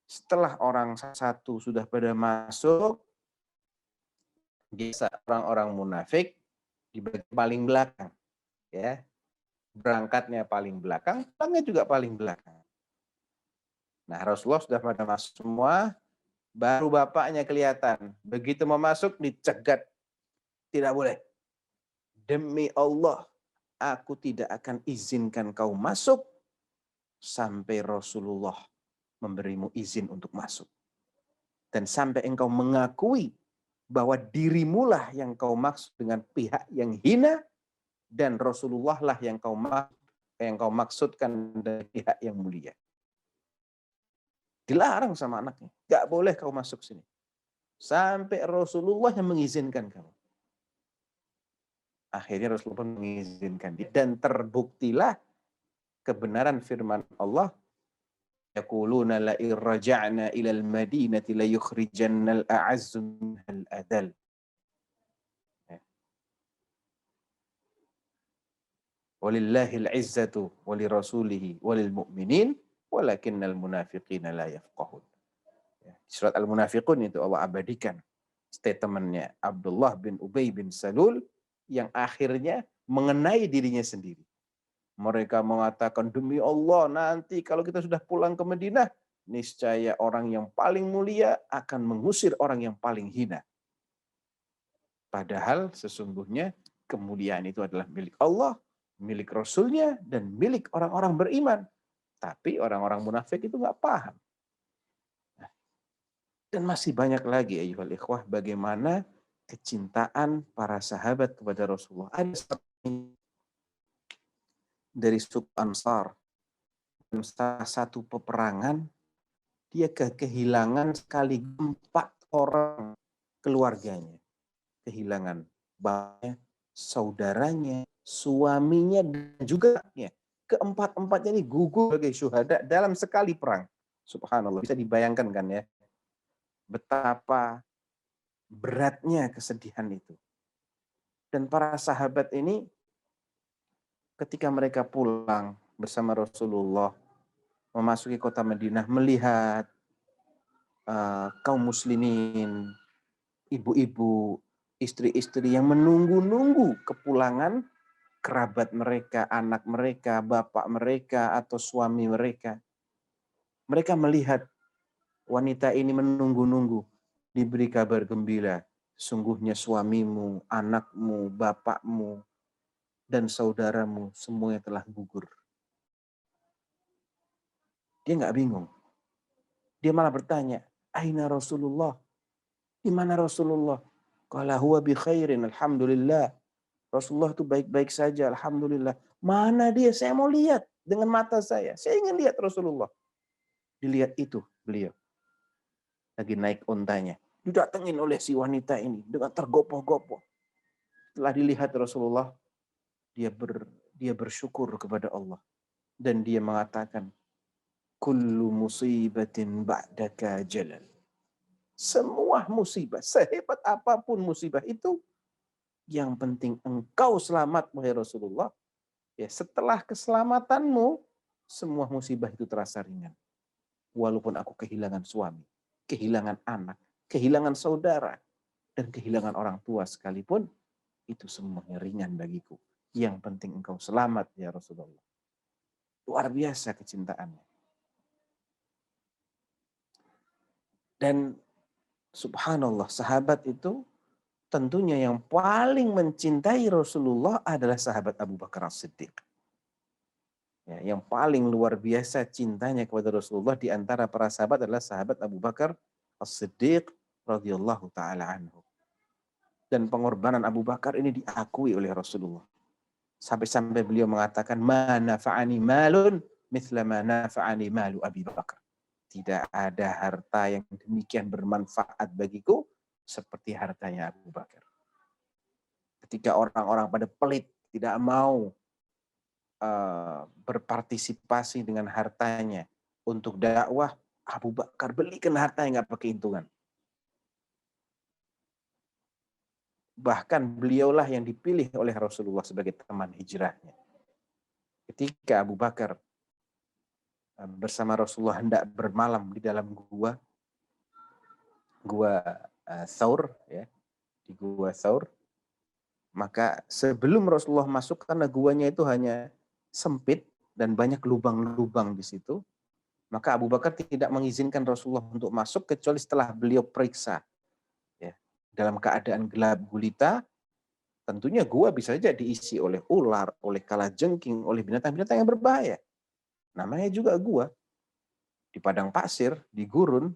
Setelah orang satu sudah pada masuk, biasa orang-orang munafik di bagian paling belakang, ya berangkatnya paling belakang, pulangnya juga paling belakang. Nah Rasulullah sudah pada masuk semua, baru bapaknya kelihatan. Begitu mau masuk dicegat, tidak boleh. Demi Allah, aku tidak akan izinkan kau masuk sampai Rasulullah memberimu izin untuk masuk. Dan sampai engkau mengakui bahwa dirimulah yang kau maksud dengan pihak yang hina dan Rasulullah lah yang kau maksudkan dari pihak yang mulia. Dilarang sama anaknya. Gak boleh kau masuk sini. Sampai Rasulullah yang mengizinkan kamu. Akhirnya Rasulullah pun mengizinkan. Dan terbuktilah kebenaran firman Allah. Yaquluna la irraja'na ilal madinati la yukhrijanna al-a'azzu minhal adal. Walillahil izzatu walirasulihi walil mu'minin walakinnal munafiqina la yafqahun. Surat Al-Munafiqun itu Allah abadikan statementnya Abdullah bin Ubay bin Salul yang akhirnya mengenai dirinya sendiri. Mereka mengatakan, demi Allah nanti kalau kita sudah pulang ke Madinah, niscaya orang yang paling mulia akan mengusir orang yang paling hina. Padahal sesungguhnya kemuliaan itu adalah milik Allah, milik Rasulnya, dan milik orang-orang beriman. Tapi orang-orang munafik itu nggak paham. Dan masih banyak lagi ayyuhal ikhwah bagaimana kecintaan para sahabat kepada Rasulullah. Ada dari suku Ansar. Dalam salah satu peperangan, dia kehilangan sekaligus 4 orang keluarganya. Kehilangan bapaknya, saudaranya, suaminya, dan juga anaknya. Keempat-empatnya ini gugur sebagai syuhada dalam sekali perang. Subhanallah, bisa dibayangkan kan ya, betapa beratnya kesedihan itu. Dan para sahabat ini ketika mereka pulang bersama Rasulullah memasuki kota Madinah, melihat kaum muslimin, ibu-ibu, istri-istri yang menunggu-nunggu kepulangan kerabat mereka, anak mereka, bapak mereka, atau suami mereka. Mereka melihat wanita ini menunggu-nunggu, diberi kabar gembira. Sungguhnya suamimu, anakmu, bapakmu, dan saudaramu semuanya telah gugur. Dia nggak bingung. Dia malah bertanya, Aina Rasulullah? Di mana Rasulullah? Qala huwa bi khairin, alhamdulillah. Rasulullah itu baik-baik saja, alhamdulillah. Mana dia? Saya mau lihat dengan mata saya. Saya ingin lihat Rasulullah. Dilihat itu beliau. Lagi naik ontanya. Didatengin oleh si wanita ini dengan tergopoh-gopoh. Setelah dilihat Rasulullah, dia bersyukur kepada Allah. Dan dia mengatakan, kullu musibatin ba'daka jalal. Semua musibah, sehebat apapun musibah itu, yang penting engkau selamat, wahai Rasulullah. Ya, setelah keselamatanmu, semua musibah itu terasa ringan. Walaupun aku kehilangan suami, kehilangan anak, kehilangan saudara, dan kehilangan orang tua sekalipun, itu semuanya ringan bagiku. Yang penting engkau selamat, ya Rasulullah. Luar biasa kecintaannya. Dan subhanallah, sahabat itu tentunya yang paling mencintai Rasulullah adalah sahabat Abu Bakar As-Siddiq. Ya, yang paling luar biasa cintanya kepada Rasulullah di antara para sahabat adalah sahabat Abu Bakar As-Siddiq radhiyallahu taala anhu. Dan pengorbanan Abu Bakar ini diakui oleh Rasulullah. Sampai-sampai beliau mengatakan, "Ma nafa'ani malun mithla ma nafa'ani malu Abi Bakar." Tidak ada harta yang demikian bermanfaat bagiku seperti hartanya Abu Bakar. Ketika orang-orang pada pelit, tidak mau berpartisipasi dengan hartanya untuk dakwah, Abu Bakar belikan hartanya nggak pakai hitungan. Bahkan beliaulah yang dipilih oleh Rasulullah sebagai teman hijrahnya. Ketika Abu Bakar bersama Rasulullah hendak bermalam di dalam gua Thaur, ya, di gua Thaur, maka sebelum Rasulullah masuk, karena guanya itu hanya sempit dan banyak lubang-lubang di situ, maka Abu Bakar tidak mengizinkan Rasulullah untuk masuk kecuali setelah beliau periksa. Ya, dalam keadaan gelap gulita, tentunya gua bisa saja diisi oleh ular, oleh kalajengking, oleh binatang-binatang yang berbahaya. Namanya juga gua. Di padang pasir, di gurun,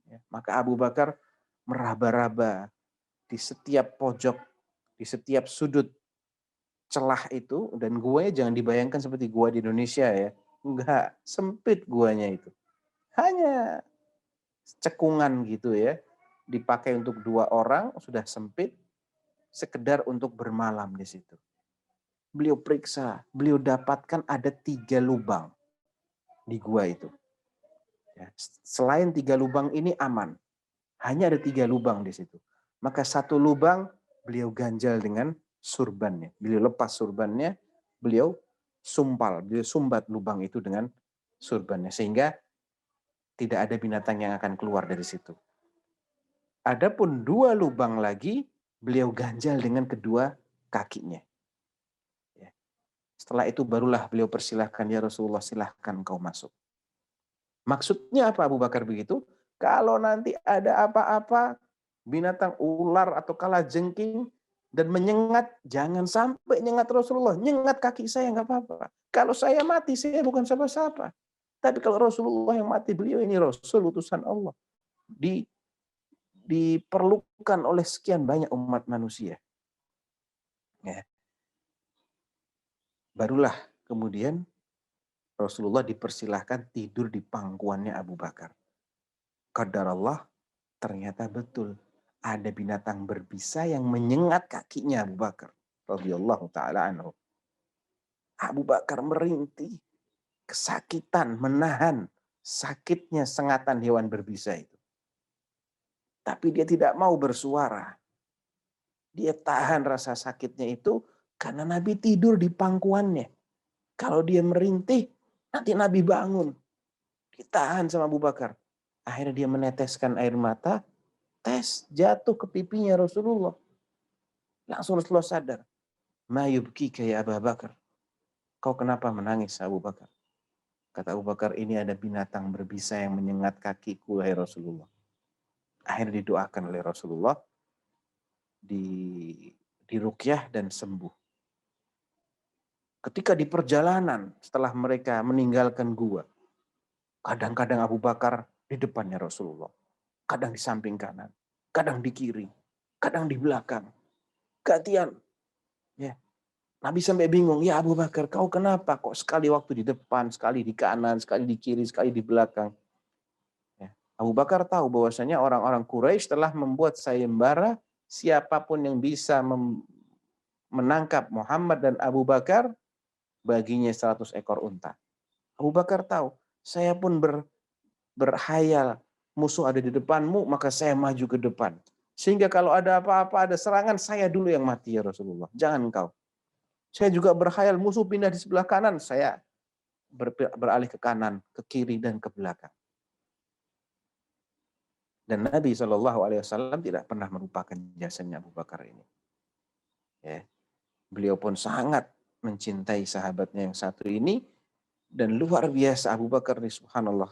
ya, maka Abu Bakar meraba-raba di setiap pojok, di setiap sudut celah itu, dan guanya jangan dibayangkan seperti gua di Indonesia ya. Enggak, sempit guanya itu. Hanya cekungan gitu ya. Dipakai untuk 2 orang, sudah sempit, sekedar untuk bermalam di situ. Beliau periksa, beliau dapatkan ada 3 lubang di gua itu. Ya, selain 3 lubang ini aman. Hanya ada 3 lubang di situ. Maka 1 lubang beliau ganjal dengan surbannya. Beliau lepas surbannya, beliau sumbat lubang itu dengan surbannya. Sehingga tidak ada binatang yang akan keluar dari situ. Adapun 2 lubang lagi, beliau ganjal dengan kedua kakinya. Ya. Setelah itu barulah beliau persilahkan, ya Rasulullah silahkan kau masuk. Maksudnya apa Abu Bakar begitu? Kalau nanti ada apa-apa, binatang ular atau kalajengking dan menyengat, jangan sampai nyengat Rasulullah. Nyengat kaki saya nggak apa-apa. Kalau saya mati, saya bukan siapa-siapa. Tapi kalau Rasulullah yang mati, beliau ini Rasul utusan Allah. Diperlukan oleh sekian banyak umat manusia. Ya. Barulah Kemudian Rasulullah dipersilahkan tidur di pangkuannya Abu Bakar. Qadarullah, ternyata betul. Ada binatang berbisa yang menyengat kakinya Abu Bakar radhiyallahu taala anhu. Abu Bakar merintih, kesakitan, menahan sakitnya sengatan hewan berbisa itu. Tapi dia tidak mau bersuara. Dia tahan rasa sakitnya itu karena Nabi tidur di pangkuannya. Kalau dia merintih, nanti Nabi bangun. Ditahan sama Abu Bakar. Akhirnya dia meneteskan air mata, jatuh ke pipinya Rasulullah. Langsung Rasulullah sadar. Ma yubkika ya Abu Bakar. Kau kenapa menangis Abu Bakar? Kata Abu Bakar, ini ada binatang berbisa yang menyengat kakiku, wahai Rasulullah. Akhirnya didoakan oleh Rasulullah, diruqyah dan sembuh. Ketika di perjalanan, setelah mereka meninggalkan gua, kadang-kadang Abu Bakar di depannya Rasulullah. Kadang di samping kanan, kadang di kiri, kadang di belakang. Gantian. Ya. Nabi sampai bingung, ya Abu Bakar, kau kenapa kok sekali waktu di depan, sekali di kanan, sekali di kiri, sekali di belakang. Ya. Abu Bakar tahu bahwasanya orang-orang Quraisy telah membuat sayembara, siapapun yang bisa menangkap Muhammad dan Abu Bakar, baginya 100 ekor unta. Abu Bakar tahu, saya pun berhayal, musuh ada di depanmu, maka saya maju ke depan. Sehingga kalau ada apa-apa, ada serangan, saya dulu yang mati ya Rasulullah. Jangan engkau. Saya juga berhayal musuh pindah di sebelah kanan, saya beralih ke kanan, ke kiri, dan ke belakang. Dan Nabi SAW tidak pernah melupakan jasanya Abu Bakar ini. Ya. Beliau pun sangat mencintai sahabatnya yang satu ini, dan luar biasa Abu Bakar ini, subhanallah.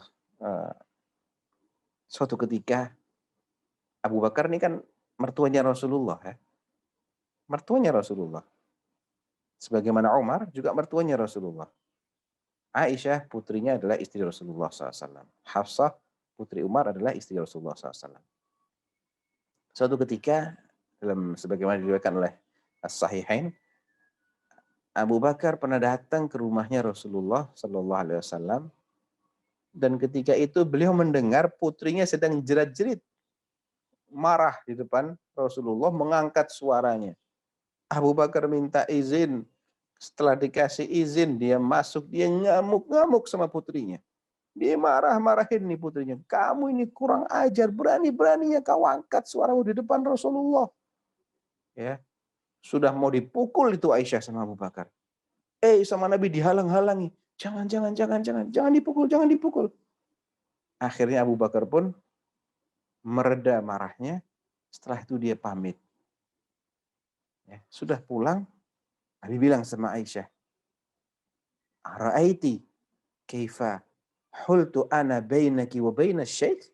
Suatu ketika, Abu Bakar ini kan mertuanya Rasulullah. Ya. Mertuanya Rasulullah. Sebagaimana Umar juga mertuanya Rasulullah. Aisyah putrinya adalah istri Rasulullah SAW. Hafsah putri Umar adalah istri Rasulullah SAW. Suatu ketika, sebagaimana diriwayatkan oleh As-Sahihain, Abu Bakar pernah datang ke rumahnya Rasulullah SAW, dan ketika itu beliau mendengar putrinya sedang jerat-jerit, marah di depan Rasulullah, mengangkat suaranya. Abu Bakar minta izin. Setelah dikasih izin, dia masuk, dia ngamuk-ngamuk sama putrinya. Dia marah-marahin nih putrinya. Kamu ini kurang ajar, berani-beraninya kau angkat suaramu di depan Rasulullah. Ya, sudah mau dipukul itu Aisyah sama Abu Bakar. Sama Nabi dihalang-halangi. Jangan dipukul. Akhirnya Abu Bakar pun mereda marahnya. Setelah itu dia pamit. Ya, sudah pulang, Nabi bilang sama Aisyah, Ara'aiti kaifa hultu ana bainaki wa bainas syekh?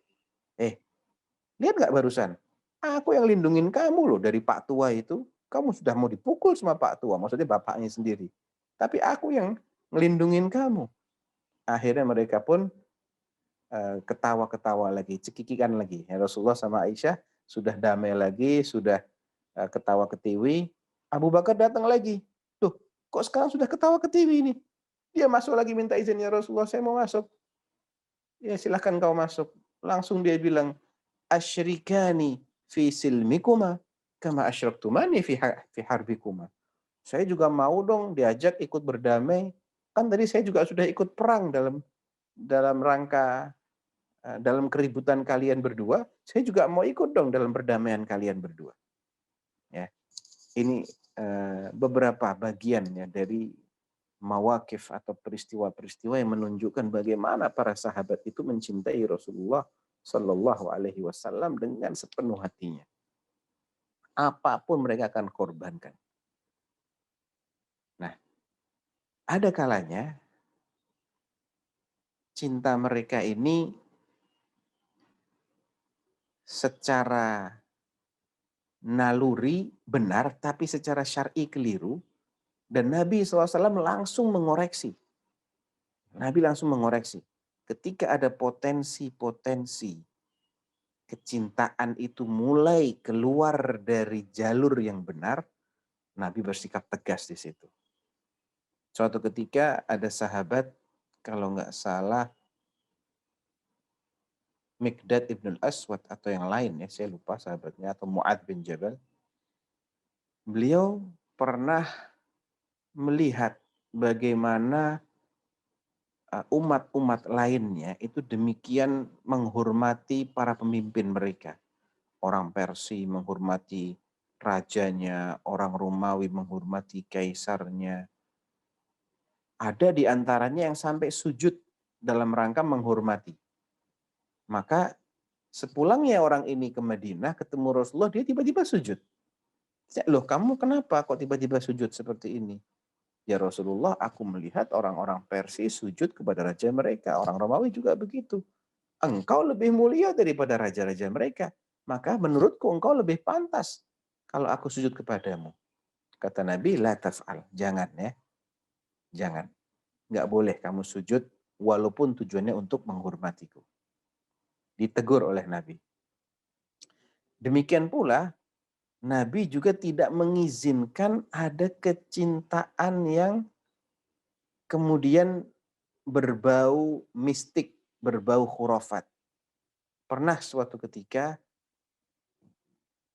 Lihat nggak barusan? Aku yang lindungin kamu loh dari Pak Tua itu. Kamu sudah mau dipukul sama Pak Tua, maksudnya bapaknya sendiri. Tapi aku yang ngelindungin kamu. Akhirnya mereka pun ketawa-ketawa lagi, cekikikan lagi. Ya, Rasulullah sama Aisyah sudah damai lagi, sudah ketawa ketiwi. Abu Bakar datang lagi. Tuh, kok sekarang sudah ketawa ketiwi ini? Dia masuk lagi minta izin, ya Rasulullah, saya mau masuk. Ya silahkan kau masuk. Langsung dia bilang, asyrikani fi silmikuma kama asyraktumani fi harbikuma. Saya juga mau dong diajak ikut berdamai. Kan tadi saya juga sudah ikut perang dalam rangka dalam keributan kalian berdua. Saya juga mau ikut dong dalam perdamaian kalian berdua. Ya. Ini beberapa bagian ya dari mawakif atau peristiwa-peristiwa yang menunjukkan bagaimana para sahabat itu mencintai Rasulullah Shallallahu Alaihi Wasallam dengan sepenuh hatinya. Apapun mereka akan korbankan. Nah, ada kalanya cinta mereka ini secara naluri benar, tapi secara syar'i keliru, dan Nabi SAW langsung mengoreksi. Nabi langsung mengoreksi. Ketika ada potensi-potensi kecintaan itu mulai keluar dari jalur yang benar, Nabi bersikap tegas di situ. Suatu ketika ada sahabat, kalau nggak salah Miqdad ibn al-Aswad atau yang lain ya, saya lupa sahabatnya, atau Mu'ad bin Jabal. Beliau pernah melihat bagaimana umat-umat lainnya itu demikian menghormati para pemimpin mereka. Orang Persia menghormati rajanya, orang Romawi menghormati kaisarnya. Ada di antaranya yang sampai sujud dalam rangka menghormati. Maka sepulangnya orang ini ke Madinah, ketemu Rasulullah, dia tiba-tiba sujud. Loh, kamu kenapa kok tiba-tiba sujud seperti ini? Ya Rasulullah, aku melihat orang-orang Persia sujud kepada raja mereka. Orang Romawi juga begitu. Engkau lebih mulia daripada raja-raja mereka. Maka menurutku engkau lebih pantas kalau aku sujud kepadamu. Kata Nabi, la taf'al. Jangan ya. Jangan. Nggak boleh kamu sujud walaupun tujuannya untuk menghormatiku. Ditegur oleh Nabi. Demikian pula, Nabi juga tidak mengizinkan ada kecintaan yang kemudian berbau mistik, berbau khurafat. Pernah suatu ketika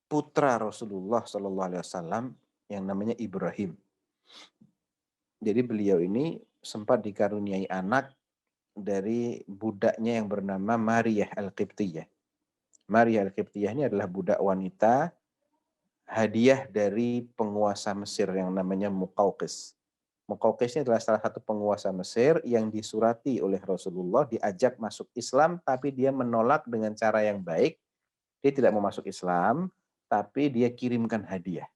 putra Rasulullah Shallallahu Alaihi Wasallam yang namanya Ibrahim. Jadi beliau ini sempat dikaruniai anak dari budaknya yang bernama Maryah Al-Qibtiyah. Maryah Al-Qibtiyah ini adalah budak wanita hadiah dari penguasa Mesir yang namanya Muqawqis. Muqawqis ini adalah salah satu penguasa Mesir yang disurati oleh Rasulullah, diajak masuk Islam, tapi dia menolak dengan cara yang baik. Dia tidak mau masuk Islam, tapi dia kirimkan hadiah.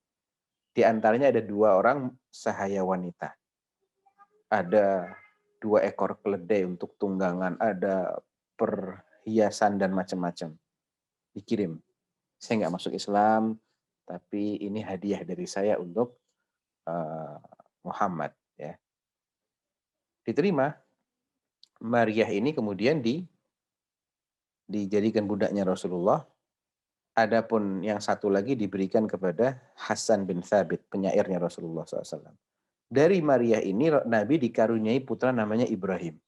Di antaranya ada 2 orang sahaya wanita. Ada 2 ekor keledai untuk tunggangan, ada perhiasan dan macam-macam. Dikirim. Saya nggak masuk Islam, tapi ini hadiah dari saya untuk Muhammad. Ya. Diterima. Maryah ini kemudian dijadikan budaknya Rasulullah. Adapun yang satu lagi diberikan kepada Hasan bin Thabit, penyairnya Rasulullah SAW. Dari Maryah ini Nabi dikaruniai putra namanya Ibrahim.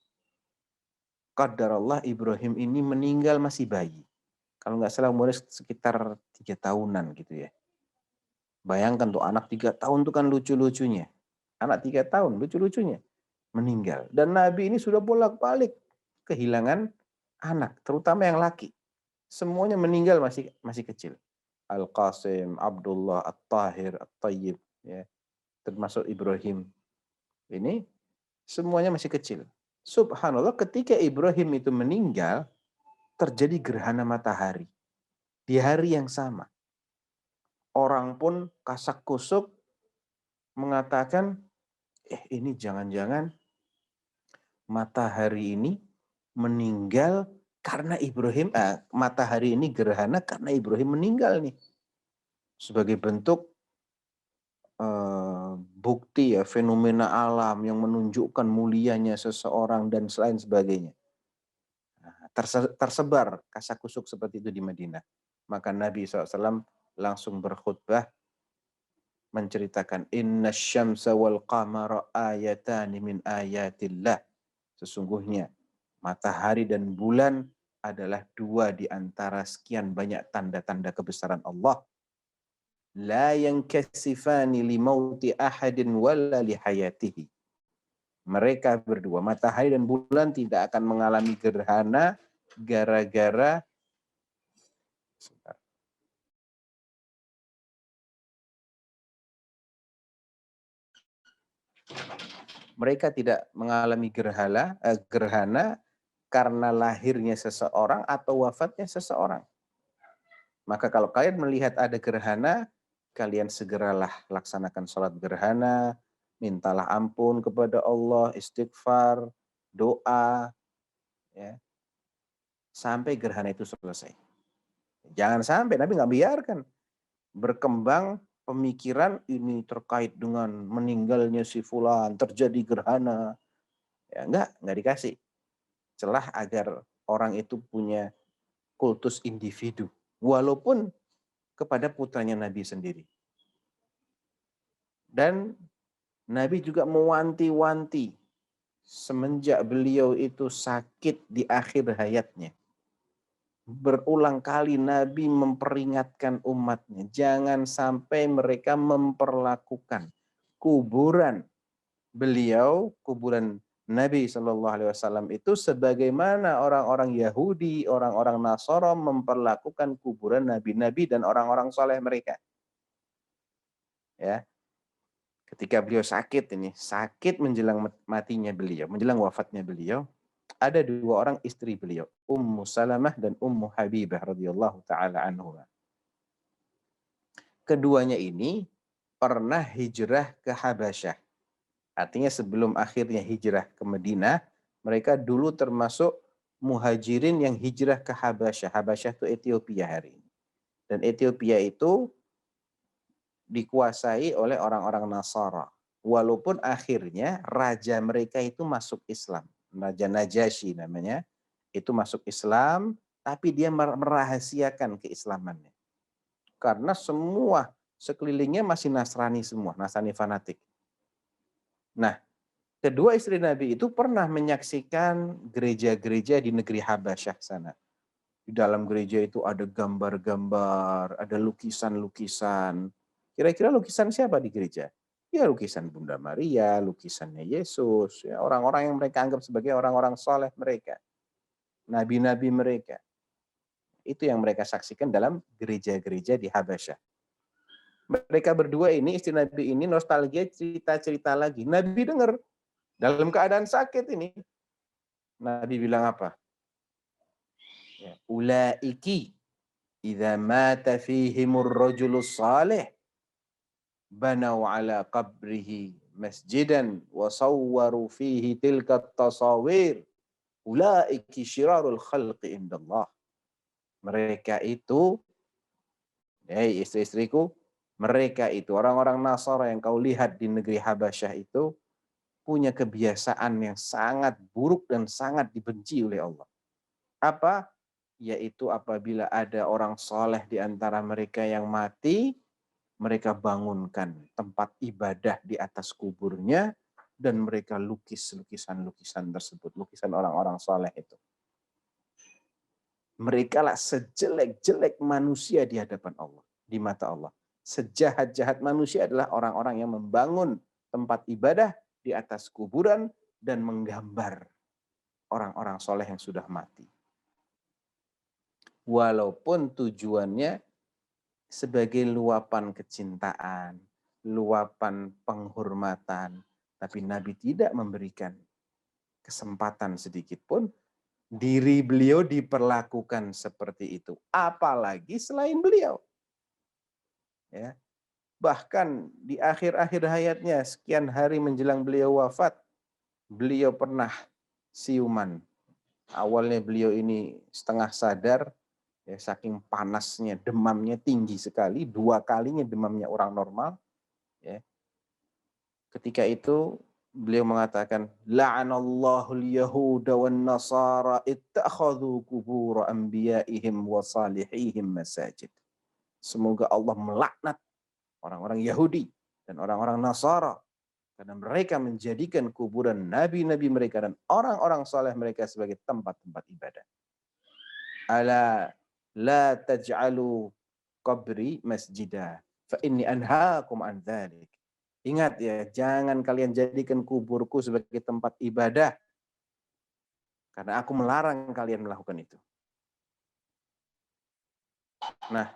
Qadarullah Ibrahim ini meninggal masih bayi. Kalau nggak salah umurnya sekitar 3 tahunan gitu ya. Bayangkan tuh anak 3 tahun tuh kan lucu-lucunya. Anak 3 tahun lucu-lucunya meninggal. Dan Nabi ini sudah bolak-balik kehilangan anak, terutama yang laki. Semuanya meninggal masih kecil. Al-Qasim, Abdullah, At-Tahir, At-Tayyib, ya, termasuk Ibrahim. Ini semuanya masih kecil. Subhanallah, ketika Ibrahim itu meninggal, terjadi gerhana matahari. Di hari yang sama. Orang pun kasak kusuk mengatakan, ini jangan-jangan matahari ini meninggal karena Ibrahim, matahari ini gerhana karena Ibrahim meninggal nih. Sebagai bentuk bukti ya, fenomena alam yang menunjukkan mulianya seseorang dan selain sebagainya. Tersebar kasak-kusuk seperti itu di Madinah. Maka Nabi SAW langsung berkhutbah menceritakan inna syamsa wal qamara ayatani min ayatillah. Sesungguhnya matahari dan bulan adalah 2 di antara sekian banyak tanda-tanda kebesaran Allah. La yankasifani li mauti ahadin wala li hayatihi. Mereka berdua, matahari dan bulan, tidak akan mengalami gerhana gara-gara mereka tidak mengalami gerhana karena lahirnya seseorang atau wafatnya seseorang. Maka kalau kalian melihat ada gerhana, kalian segeralah laksanakan sholat gerhana, mintalah ampun kepada Allah, istighfar, doa, ya, sampai gerhana itu selesai. Jangan sampai, Nabi nggak biarkan berkembang pemikiran ini terkait dengan meninggalnya si fulan, terjadi gerhana. Ya, nggak dikasih celah agar orang itu punya kultus individu. Walaupun kepada putranya Nabi sendiri. Dan Nabi juga mewanti-wanti semenjak beliau itu sakit di akhir hayatnya. Berulang kali Nabi memperingatkan umatnya, jangan sampai mereka memperlakukan kuburan beliau, kuburan Nabi Shallallahu Alaihi Wasallam itu sebagaimana orang-orang Yahudi, orang-orang Nasara memperlakukan kuburan nabi-nabi dan orang-orang soleh mereka. Ya, ketika beliau sakit menjelang matinya beliau, menjelang wafatnya beliau, ada dua orang istri beliau, Ummu Salamah dan Ummu Habibah radhiyallahu taala anhuma. Keduanya ini pernah hijrah ke Habasyah. Artinya sebelum akhirnya hijrah ke Madinah, mereka dulu termasuk muhajirin yang hijrah ke Habasyah. Habasyah itu Ethiopia hari ini. Dan Ethiopia itu dikuasai oleh orang-orang Nasara. Walaupun akhirnya raja mereka itu masuk Islam. Raja Najasyi namanya. Itu masuk Islam, tapi dia merahasiakan keislamannya. Karena semua sekelilingnya masih Nasrani semua, Nasrani fanatik. Nah, kedua istri Nabi itu pernah menyaksikan gereja-gereja di negeri Habasyah sana. Di dalam gereja itu ada gambar-gambar, ada lukisan-lukisan. Kira-kira lukisan siapa di gereja? Ya lukisan Bunda Maria, lukisannya Yesus, ya, orang-orang yang mereka anggap sebagai orang-orang soleh mereka. Nabi-nabi mereka. Itu yang mereka saksikan dalam gereja-gereja di Habasyah. Mereka berdua ini, istri Nabi ini nostalgia cerita-cerita lagi. Nabi dengar dalam keadaan sakit ini. Nabi bilang apa? Ya, ulaiki idza mata fihimur rajulus salih banau ala qabrihi masjidan wa sawwaru fihi tilka tasawir ulaiki syirarul khalqi indallah. Mereka itu, istri-istriku, mereka itu orang-orang Nasara yang kau lihat di negeri Habasyah itu punya kebiasaan yang sangat buruk dan sangat dibenci oleh Allah. Apa? Yaitu apabila ada orang soleh di antara mereka yang mati, mereka bangunkan tempat ibadah di atas kuburnya dan mereka lukis lukisan-lukisan tersebut, lukisan orang-orang soleh itu. Mereka lah sejelek-jelek manusia di hadapan Allah, di mata Allah. Sejahat-jahat manusia adalah orang-orang yang membangun tempat ibadah di atas kuburan dan menggambar orang-orang soleh yang sudah mati. Walaupun tujuannya sebagai luapan kecintaan, luapan penghormatan, tapi Nabi tidak memberikan kesempatan sedikit pun diri beliau diperlakukan seperti itu, apalagi selain beliau. Ya. Bahkan di akhir-akhir hayatnya, sekian hari menjelang beliau wafat, beliau pernah siuman. Awalnya beliau ini setengah sadar, ya, saking panasnya, demamnya tinggi sekali, 2 kalinya demamnya orang normal. Ya. Ketika itu beliau mengatakan, la'anallahul yahuda wan nasara ittakhadhu qubur anbiya'ihim wa salihihim masajid. Semoga Allah melaknat orang-orang Yahudi dan orang-orang Nasara karena mereka menjadikan kuburan nabi-nabi mereka dan orang-orang saleh mereka sebagai tempat-tempat ibadah. Ala la taj'alu qabri masjidah fa inni anhaakum an dzalik. Ingat ya, jangan kalian jadikan kuburku sebagai tempat ibadah. Karena aku melarang kalian melakukan itu. Nah,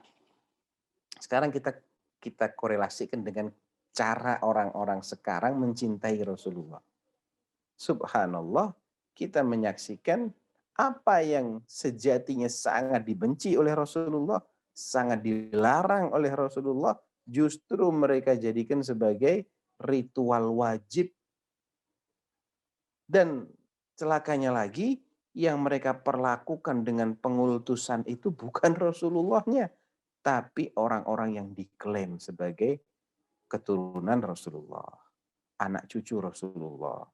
sekarang kita korelasikan dengan cara orang-orang sekarang mencintai Rasulullah. Subhanallah, kita menyaksikan apa yang sejatinya sangat dibenci oleh Rasulullah, sangat dilarang oleh Rasulullah, justru mereka jadikan sebagai ritual wajib. Dan celakanya lagi, yang mereka perlakukan dengan pengultusan itu bukan Rasulullahnya, tapi orang-orang yang diklaim sebagai keturunan Rasulullah, anak cucu Rasulullah.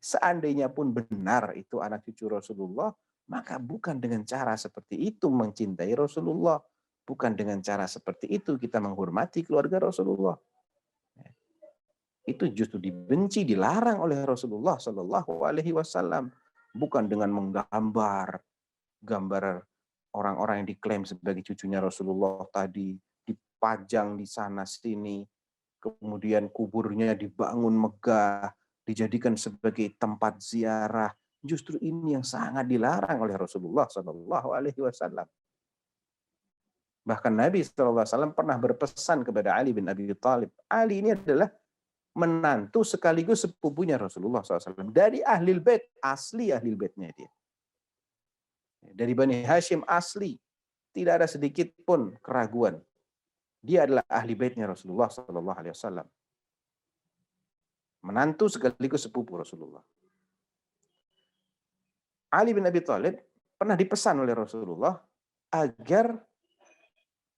Seandainya pun benar itu anak cucu Rasulullah, maka bukan dengan cara seperti itu mencintai Rasulullah. Bukan dengan cara seperti itu kita menghormati keluarga Rasulullah. itu justru dibenci, dilarang oleh Rasulullah Shallallahu Alaihi Wasallam. Bukan dengan menggambar orang-orang yang diklaim sebagai cucunya Rasulullah tadi, dipajang di sana sini, kemudian kuburnya dibangun megah, dijadikan sebagai tempat ziarah. Justru ini yang sangat dilarang oleh Rasulullah Shallallahu Alaihi Wasallam. Bahkan Nabi SAW pernah berpesan kepada Ali bin Abi Thalib. Ali ini adalah menantu sekaligus sepupunya Rasulullah SAW. Dari Ahlul Bait, asli Ahlul Baitnya dia. Dari Bani Hashim asli. Tidak ada sedikit pun keraguan. Dia adalah ahli baitnya Rasulullah SAW. Menantu sekaligus sepupu Rasulullah. Ali bin Abi Thalib pernah dipesan oleh Rasulullah agar,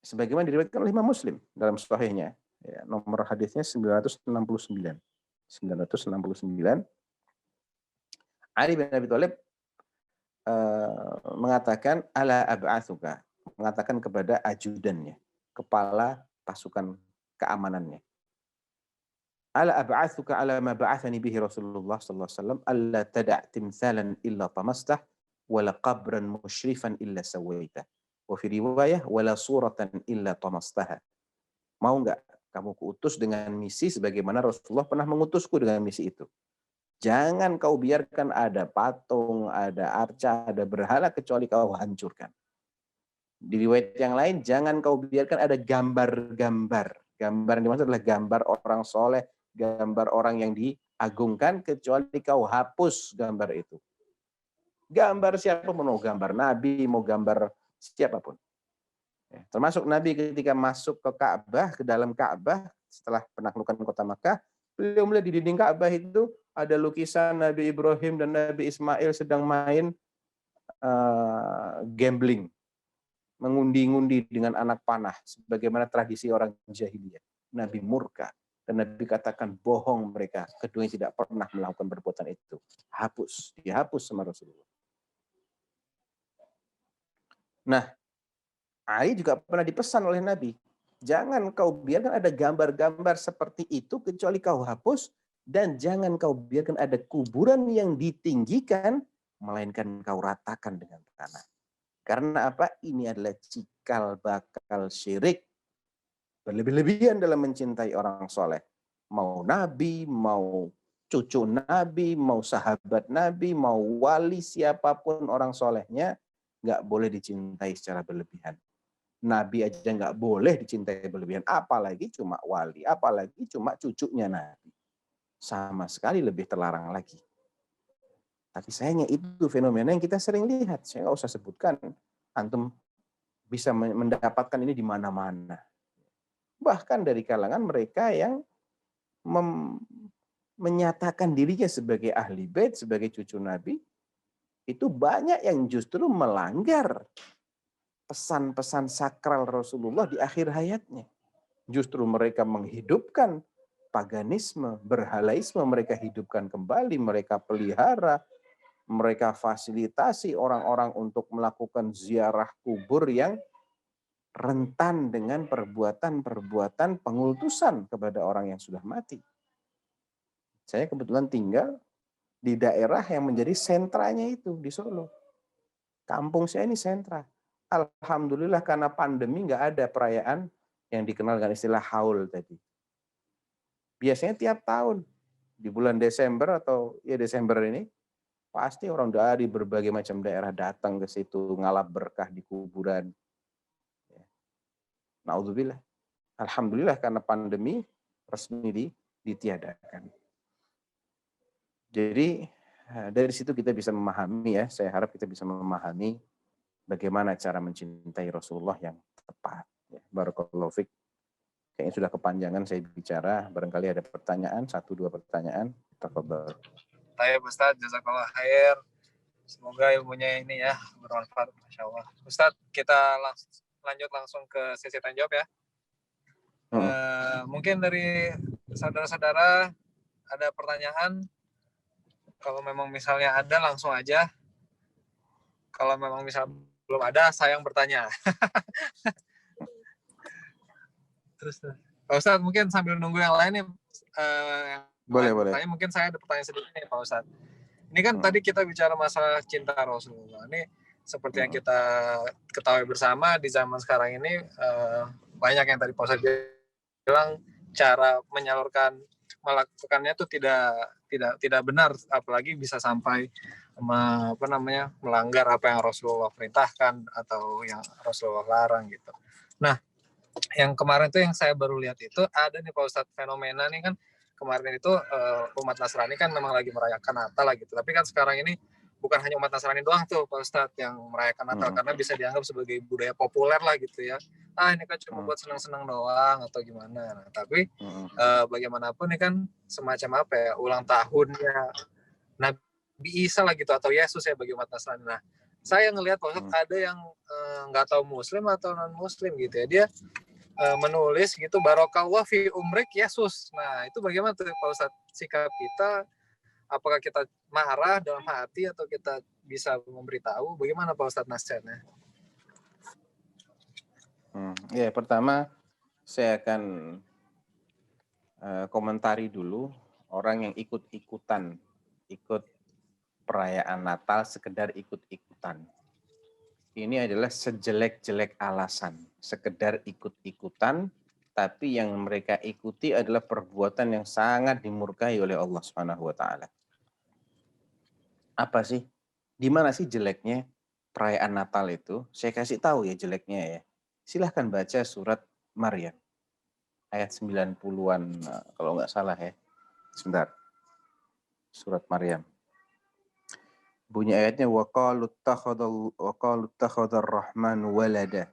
sebagaimana diriwayatkan oleh Imam Muslim dalam sahihnya, ya, nomor hadisnya 969. Ali bin Abi Thalib mengatakan ala ab'atsuka, mengatakan kepada ajudannya, kepala pasukan keamanannya. Ala ab'atsuka ala ma ba'athani bihi Rasulullah sallallahu alaihi wasallam alla tada' timthalan illa tamastah wala qabran musyrifan illa sawaitah. Wa fi riwayah wala suratan illa tamastaha. Mau enggak kamu kuutus dengan misi sebagaimana Rasulullah pernah mengutusku dengan misi itu? Jangan kau biarkan ada patung, ada arca, ada berhala kecuali kau hancurkan. Di riwayat yang lain, jangan kau biarkan ada gambar-gambar. Gambar yang dimaksud adalah gambar orang soleh, gambar orang yang diagungkan, kecuali kau hapus gambar itu. Gambar siapapun, mau gambar Nabi, mau gambar siapapun. Ya, termasuk Nabi ketika masuk ke Ka'bah, ke dalam Ka'bah, setelah penaklukan kota Makkah, beliau melihat di dinding Ka'bah itu ada lukisan Nabi Ibrahim dan Nabi Ismail sedang main gambling, mengundi-ngundi dengan anak panah, sebagaimana tradisi orang jahiliyah. Nabi murka, dan Nabi katakan bohong mereka, keduanya tidak pernah melakukan perbuatan itu. Hapus, dihapus sama Rasulullah. Nah, Ali juga pernah dipesan oleh Nabi, jangan kau biarkan ada gambar-gambar seperti itu kecuali kau hapus, dan jangan kau biarkan ada kuburan yang ditinggikan, melainkan kau ratakan dengan tanah. Karena apa? Ini adalah cikal bakal syirik. Berlebih-lebihan dalam mencintai orang soleh. Mau Nabi, mau cucu Nabi, mau sahabat Nabi, mau wali siapapun orang solehnya, nggak boleh dicintai secara berlebihan. Nabi aja nggak boleh dicintai berlebihan, apalagi cuma wali, apalagi cuma cucunya Nabi. Sama sekali lebih terlarang lagi. Tapi sayangnya itu fenomena yang kita sering lihat. Saya nggak usah sebutkan. Antum bisa mendapatkan ini di mana-mana. Bahkan dari kalangan mereka yang menyatakan dirinya sebagai ahli bait, sebagai cucu Nabi, itu banyak yang justru melanggar pesan-pesan sakral Rasulullah di akhir hayatnya. Justru mereka menghidupkan paganisme, berhalaisme, mereka hidupkan kembali, mereka pelihara, mereka fasilitasi orang-orang untuk melakukan ziarah kubur yang rentan dengan perbuatan-perbuatan pengultusan kepada orang yang sudah mati. Saya kebetulan tinggal di daerah yang menjadi sentranya itu, di Solo. Kampung saya ini sentra. Alhamdulillah karena pandemi nggak ada perayaan yang dikenal dengan istilah haul tadi. Biasanya tiap tahun, di bulan Desember atau ya Desember ini, pasti orang dari berbagai macam daerah datang ke situ, ngalap berkah di kuburan. Na'udzubillah. Alhamdulillah karena pandemi resmi ditiadakan. Jadi dari situ kita bisa memahami ya, saya harap kita bisa memahami bagaimana cara mencintai Rasulullah yang tepat. Ya, barakallahu fiik. Kayaknya sudah kepanjangan saya bicara, barangkali ada pertanyaan, 1-2 pertanyaan. Tafadhol. Saya Ustaz, jazakallah khair. Semoga ilmunya ini ya bermanfaat, Masya Allah. Ustaz, kita lanjut langsung ke sesi tanya jawab ya. Mungkin dari saudara-saudara ada pertanyaan. Kalau memang misalnya ada, langsung aja. Kalau memang misal belum ada, saya yang bertanya. Terus Pak Ustaz, mungkin sambil nunggu yang lain nih, yang Boleh, lain boleh. bertanya, mungkin saya ada pertanyaan sedikit nih Pak Ustadz. Ini kan tadi Hmm. kita bicara masalah cinta Rasulullah. Ini seperti yang Hmm. kita ketahui bersama di zaman sekarang ini, banyak yang tadi Pak Ustadz bilang cara menyalurkan melakukannya itu tidak benar, apalagi bisa sampai melanggar apa yang Rasulullah perintahkan atau yang Rasulullah larang gitu. Nah, yang kemarin tuh yang saya baru lihat itu ada nih Pak Ustadz, fenomena nih kan kemarin itu umat Nasrani kan memang lagi merayakan Natal lah gitu. Tapi kan sekarang ini bukan hanya umat Nasrani doang tuh Pak Ustadz yang merayakan Natal, karena bisa dianggap sebagai budaya populer lah gitu ya. Ini kan cuma buat senang-senang doang atau gimana. Nah, tapi bagaimanapun ini kan semacam apa ya, ulang tahunnya Nabi Isa lah gitu, atau Yesus ya bagi umat Nasrani. Nah, saya ngelihat Pak Ustadz ada yang nggak tahu Muslim atau non Muslim gitu ya, dia menulis gitu barokallah fi umrik Yesus. Nah, itu bagaimana tuh Pak Ustadz sikap kita? Apakah kita marah dalam hati atau kita bisa memberitahu? Bagaimana Pak Ustadz nasihatnya? Ya, pertama saya akan komentari dulu orang yang ikut-ikutan, ikut perayaan Natal sekedar ikut-ikutan. Ini adalah sejelek-jelek alasan, sekedar ikut-ikutan, tapi yang mereka ikuti adalah perbuatan yang sangat dimurkai oleh Allah Subhanahu wa taala. Apa sih? Di mana sih jeleknya perayaan Natal itu? Saya kasih tahu ya jeleknya ya. Silahkan baca surat Maryam ayat 90-an kalau nggak salah ya. Sebentar. Surat Maryam. Bunyi ayatnya waqalu ittakhadar rahman walada.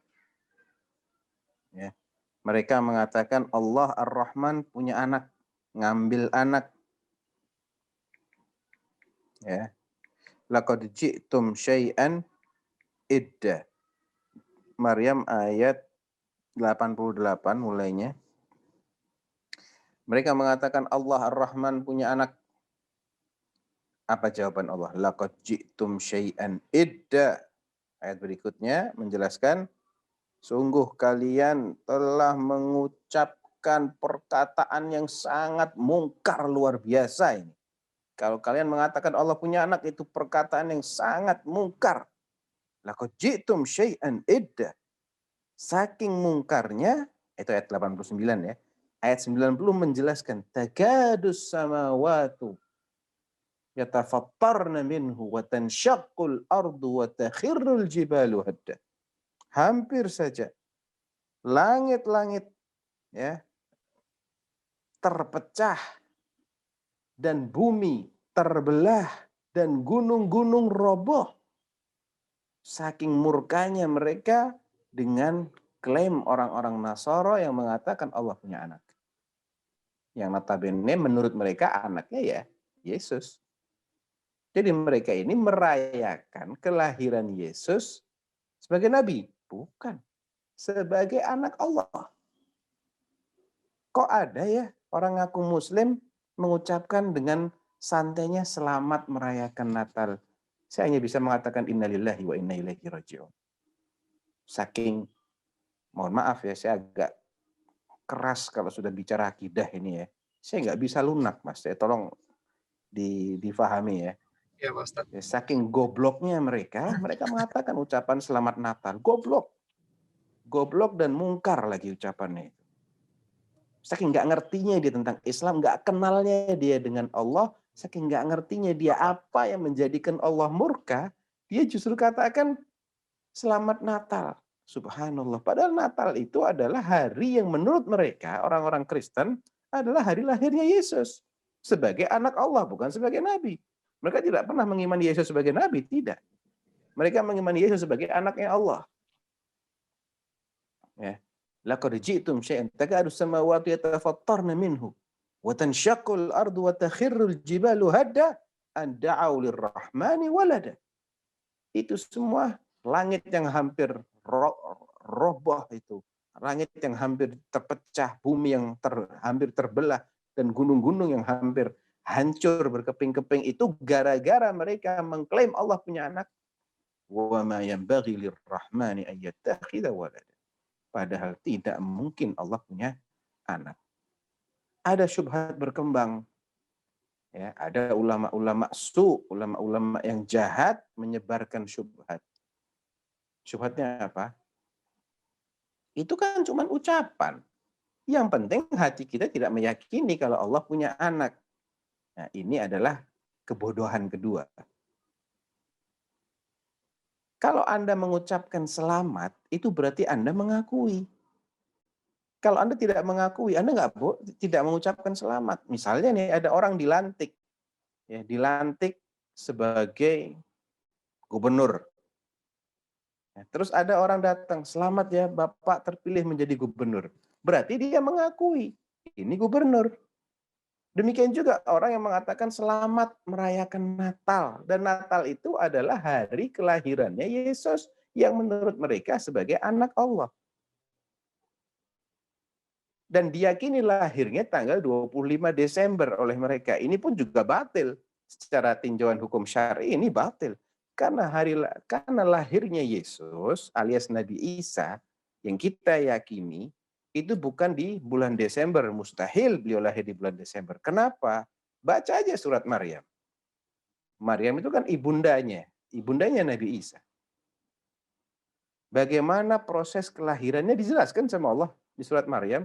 Ya. Mereka mengatakan Allah Ar-Rahman punya anak, ngambil anak. Ya. Laqad ji'tum syai'an idda. Maryam ayat 88 mulainya. Mereka mengatakan Allah Ar-Rahman punya anak. Apa jawaban Allah? Laqad ji'tum syai'an idda. Ayat berikutnya menjelaskan, sungguh kalian telah mengucapkan perkataan yang sangat mungkar luar biasa ini. Kalau kalian mengatakan Allah punya anak, itu perkataan yang sangat mungkar. Laqad ji'tum syai'an idda. Saking mungkarnya, itu ayat 89 ya. Ayat 90 menjelaskan, takadus samawatu yatafattarna minhu wa tanshaqqul ardu wa takhirrul jibalu hadda. Hampir saja langit-langit ya terpecah dan bumi terbelah dan gunung-gunung roboh. Saking murkanya mereka dengan klaim orang-orang Nasara yang mengatakan Allah punya anak. Yang notabene menurut mereka anaknya ya Yesus. Jadi mereka ini merayakan kelahiran Yesus sebagai nabi, bukan sebagai anak Allah. Kok ada ya orang ngaku muslim mengucapkan dengan santainya selamat merayakan Natal. Saya hanya bisa mengatakan innalillahi wa inna ilaihi raji'un. Saking, mohon maaf ya, saya agak keras kalau sudah bicara akidah ini ya. Saya nggak bisa lunak, Mas. Tolong difahami ya. Ya Pak Ustadz. Ya, saking gobloknya mereka mengatakan ucapan selamat Natal. Goblok. Goblok dan mungkar lagi ucapannya. Saking nggak ngertinya dia tentang Islam, nggak kenalnya dia dengan Allah, saking nggak ngertinya dia apa yang menjadikan Allah murka, dia justru katakan selamat Natal. Subhanallah. Padahal Natal itu adalah hari yang menurut mereka, orang-orang Kristen, adalah hari lahirnya Yesus. Sebagai anak Allah, bukan sebagai nabi. Mereka tidak pernah mengimani Yesus sebagai nabi, tidak. Mereka mengimani Yesus sebagai anaknya Allah. Ya. Laqad ji'tum syai'an takadu samawati yatafattarna minhu wa tanshaqqul ardu wa takhirrul jibalu hadda an da'u lirrahmani walada. Itu semua langit yang hampir roboh itu. Langit yang hampir terpecah, bumi yang hampir terbelah, dan gunung-gunung yang hampir hancur berkeping-keping itu gara-gara mereka mengklaim Allah punya anak. Wa ma yanbaghi lirrahmani an yattakhidha walada. Padahal tidak mungkin Allah punya anak. ada syubhat berkembang. Ya, ada ulama-ulama ulama-ulama yang jahat menyebarkan syubhat. Syubhatnya apa? Itu kan cuma ucapan. Yang penting hati kita tidak meyakini kalau Allah punya anak. Nah, ini adalah kebodohan kedua. Kalau Anda mengucapkan selamat, itu berarti Anda mengakui. Kalau Anda tidak mengakui, Anda tidak mengucapkan selamat. Misalnya nih ada orang dilantik, ya, dilantik sebagai gubernur. Nah, terus ada orang datang, selamat ya Bapak terpilih menjadi gubernur. Berarti dia mengakui, ini gubernur. Demikian juga orang yang mengatakan selamat merayakan Natal. Dan Natal itu adalah hari kelahirannya Yesus yang menurut mereka sebagai anak Allah. Dan diyakini lahirnya tanggal 25 Desember oleh mereka. Ini pun juga batil. Secara tinjauan hukum syar'i ini batil. Karena lahirnya Yesus alias Nabi Isa yang kita yakini itu bukan di bulan Desember. Mustahil beliau lahir di bulan Desember. Kenapa? Baca aja surat Maryam. Maryam itu kan ibundanya Nabi Isa. Bagaimana proses kelahirannya dijelaskan sama Allah di surat Maryam.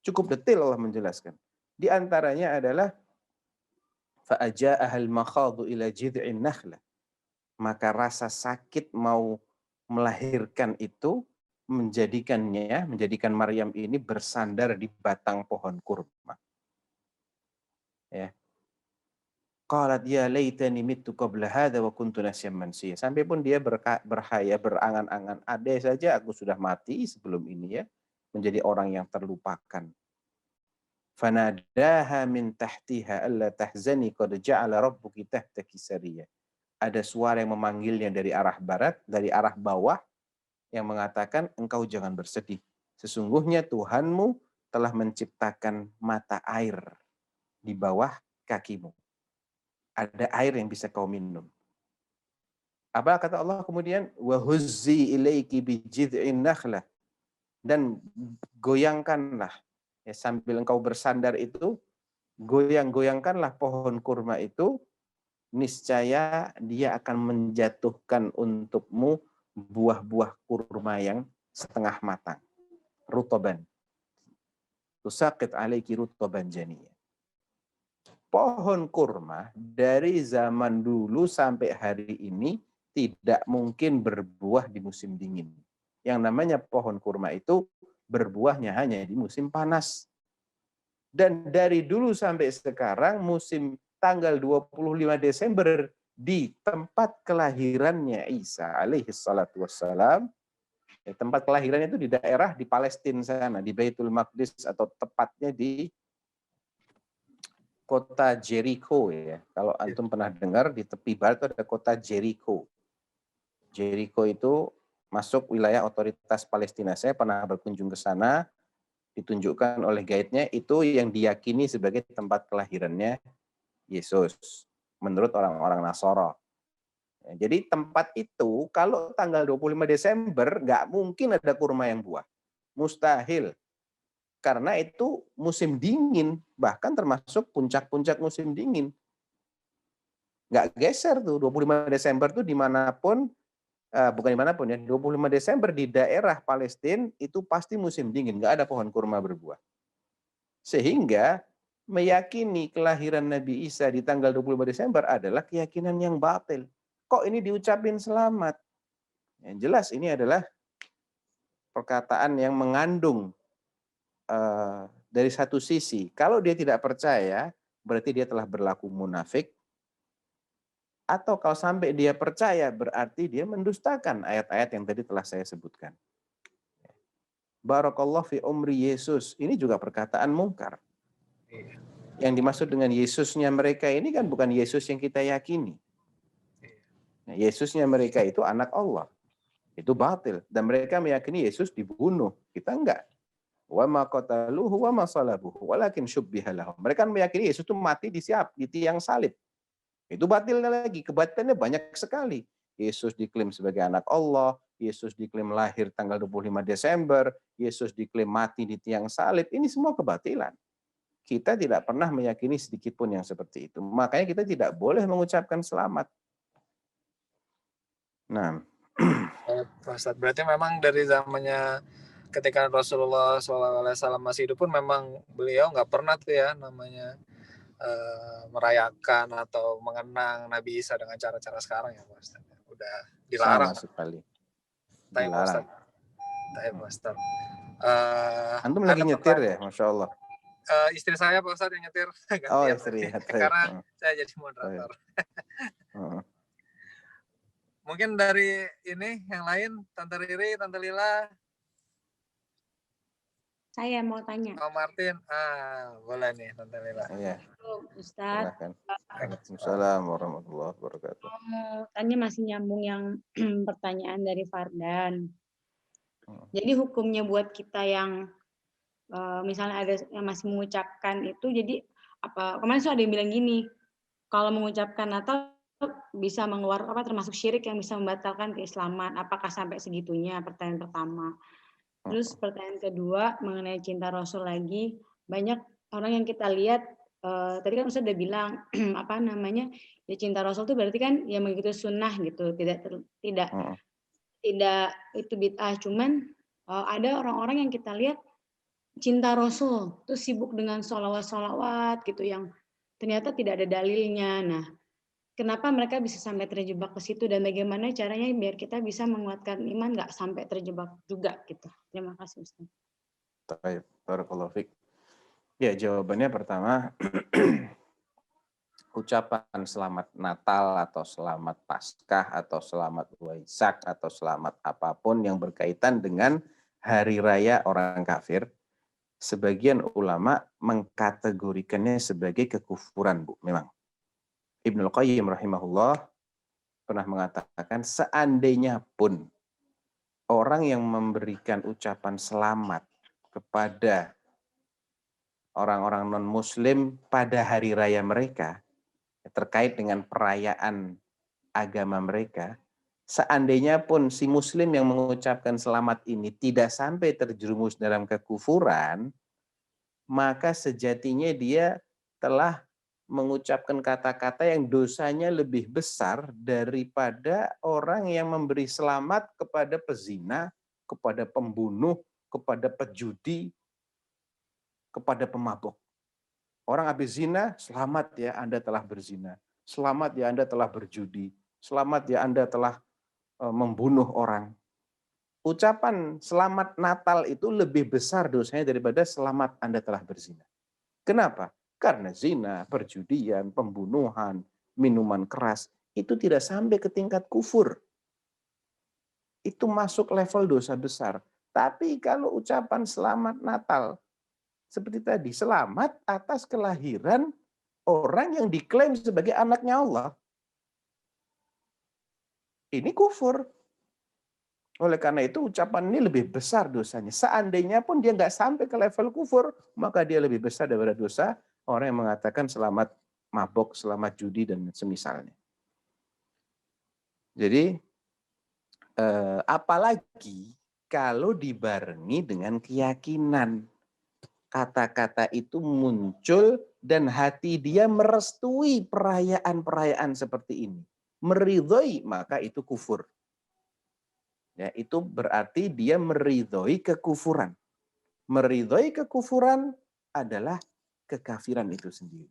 Cukup detail Allah menjelaskan. Di antaranya adalah fa'aja'ahal makhadu ila jid'in nakhlah. Maka rasa sakit mau melahirkan itu menjadikan Maryam ini bersandar di batang pohon kurma. Ya. Qalat ya laitani mittu qabla hadza wa kuntu nasyan mansiyya. Sampai pun dia berangan-angan, andai saja aku sudah mati sebelum ini ya, menjadi orang yang terlupakan. Fanadaha min tahtiha alla tahzani qad ja'ala rabbuki tahtaki sariyya. Ada suara yang memanggilnya dari arah barat, dari arah bawah yang mengatakan engkau jangan bersedih. Sesungguhnya Tuhanmu telah menciptakan mata air di bawah kakimu. Ada air yang bisa kau minum. Apa kata Allah kemudian? Wa huzzi ilaiki bi jid'in nakhlah. Dan goyangkanlah ya, sambil engkau bersandar itu, goyangkanlah pohon kurma itu, niscaya dia akan menjatuhkan untukmu buah-buah kurma yang setengah matang. Rutoban. Tusaqit alaiki rutoban janiyya. Pohon kurma dari zaman dulu sampai hari ini tidak mungkin berbuah di musim dingin. Yang namanya pohon kurma itu berbuahnya hanya di musim panas. Dan dari dulu sampai sekarang musim tanggal 25 Desember di tempat kelahirannya Isa alaihi salatu wassalam, tempat kelahirannya itu di daerah di Palestina sana, di Baitul Maqdis atau tepatnya di kota Jericho ya. Kalau antum pernah dengar di tepi barat itu ada kota Jericho. Jericho itu masuk wilayah otoritas Palestina. Saya pernah berkunjung ke sana, ditunjukkan oleh guide-nya itu yang diyakini sebagai tempat kelahirannya Yesus menurut orang-orang Nasoro. Ya, jadi tempat itu kalau tanggal 25 Desember nggak mungkin ada kurma yang buah. Mustahil. Karena itu musim dingin, bahkan termasuk puncak-puncak musim dingin. Nggak geser tuh, 25 Desember tuh dimanapun, bukan dimanapun ya, 25 Desember di daerah Palestina itu pasti musim dingin, nggak ada pohon kurma berbuah. Sehingga meyakini kelahiran Nabi Isa di tanggal 25 Desember adalah keyakinan yang batil. Kok ini diucapin selamat? Yang jelas ini adalah perkataan yang mengandung dari satu sisi, kalau dia tidak percaya, berarti dia telah berlaku munafik. Atau kalau sampai dia percaya, berarti dia mendustakan ayat-ayat yang tadi telah saya sebutkan. Barakallahu fi umri Yesus. Ini juga perkataan mungkar. Yang dimaksud dengan Yesusnya mereka ini kan bukan Yesus yang kita yakini. Nah, Yesusnya mereka itu anak Allah. Itu batil. Dan mereka meyakini Yesus dibunuh. Kita enggak. Wa ma qataluhu wa ma salabuhu walakin syubbiha lahum. Mereka meyakini Yesus itu mati di tiang salib. Itu batilnya lagi, kebatilannya banyak sekali. Yesus diklaim sebagai anak Allah, Yesus diklaim lahir tanggal 25 Desember, Yesus diklaim mati di tiang salib. Ini semua kebatilan. kita tidak pernah meyakini sedikit pun yang seperti itu. Makanya kita tidak boleh mengucapkan selamat. Nah, Pak Ustadz, berarti memang dari zamannya ketika Rasulullah SAW masih hidup pun memang beliau nggak pernah tuh ya namanya merayakan atau mengenang Nabi Isa dengan cara-cara sekarang ya Pak Ustadz. Udah dilarang. sama sekali Pak dilarang. Ustadz. Pak Ustadz. Antum lagi nyetir ya, Masya Allah. Istri saya Pak Ustadz yang nyetir. Oh, gantian. istri ya. Karena saya jadi moderator. Mungkin dari ini yang lain, Tante Riri, Tante Lila. Saya mau tanya. Oh Martin, boleh nih Tante Lila. Iya. Ustadz. Silakan. Waalaikumsalam warahmatullahi wabarakatuh. Tanya masih nyambung yang pertanyaan dari Fardan. Jadi hukumnya buat kita yang misalnya ada yang masih mengucapkan itu, jadi apa? Kemarin ada yang bilang gini, kalau mengucapkan Natal bisa mengeluarkan termasuk syirik yang bisa membatalkan keislaman. Apakah sampai segitunya? Pertanyaan pertama. Terus pertanyaan kedua mengenai cinta Rasul lagi, banyak orang yang kita lihat tadi kan Ustaz udah bilang apa namanya ya cinta Rasul itu berarti kan ya mengikuti sunnah gitu, tidak itu bid'ah, cuman ada orang-orang yang kita lihat cinta Rasul terus sibuk dengan sholawat gitu yang ternyata tidak ada dalilnya. Nah, kenapa mereka bisa sampai terjebak ke situ dan bagaimana caranya biar kita bisa menguatkan iman nggak sampai terjebak juga gitu. Terima kasih Ustaz. Baik, barakallahu fiik. Ya, jawabannya pertama ucapan selamat Natal atau selamat Paskah atau selamat Waisak atau selamat apapun yang berkaitan dengan hari raya orang kafir, sebagian ulama mengkategorikannya sebagai kekufuran, Bu. Memang Ibnul Qayyim rahimahullah pernah mengatakan seandainya pun orang yang memberikan ucapan selamat kepada orang-orang non-muslim pada hari raya mereka terkait dengan perayaan agama mereka, seandainya pun si muslim yang mengucapkan selamat ini tidak sampai terjerumus dalam kekufuran, maka sejatinya dia telah mengucapkan kata-kata yang dosanya lebih besar daripada orang yang memberi selamat kepada pezina, kepada pembunuh, kepada pejudi, kepada pemabuk. Orang habis zina, selamat ya Anda telah berzina. Selamat ya Anda telah berjudi. Selamat ya Anda telah membunuh orang. Ucapan selamat Natal itu lebih besar dosanya daripada selamat Anda telah berzina. Kenapa? Karena zina, perjudian, pembunuhan, minuman keras, itu tidak sampai ke tingkat kufur. Itu masuk level dosa besar. Tapi kalau ucapan selamat Natal, seperti tadi, selamat atas kelahiran orang yang diklaim sebagai anaknya Allah. Ini kufur. Oleh karena itu ucapan ini lebih besar dosanya. Seandainya pun dia nggak sampai ke level kufur, maka dia lebih besar daripada dosa orang yang mengatakan selamat mabok, selamat judi, dan semisalnya. Jadi, apalagi kalau dibarengi dengan keyakinan. Kata-kata itu muncul dan hati dia merestui perayaan-perayaan seperti ini. Meridhoi, maka itu kufur. Ya, itu berarti dia meridhoi kekufuran. Meridhoi kekufuran adalah kekafiran itu sendiri.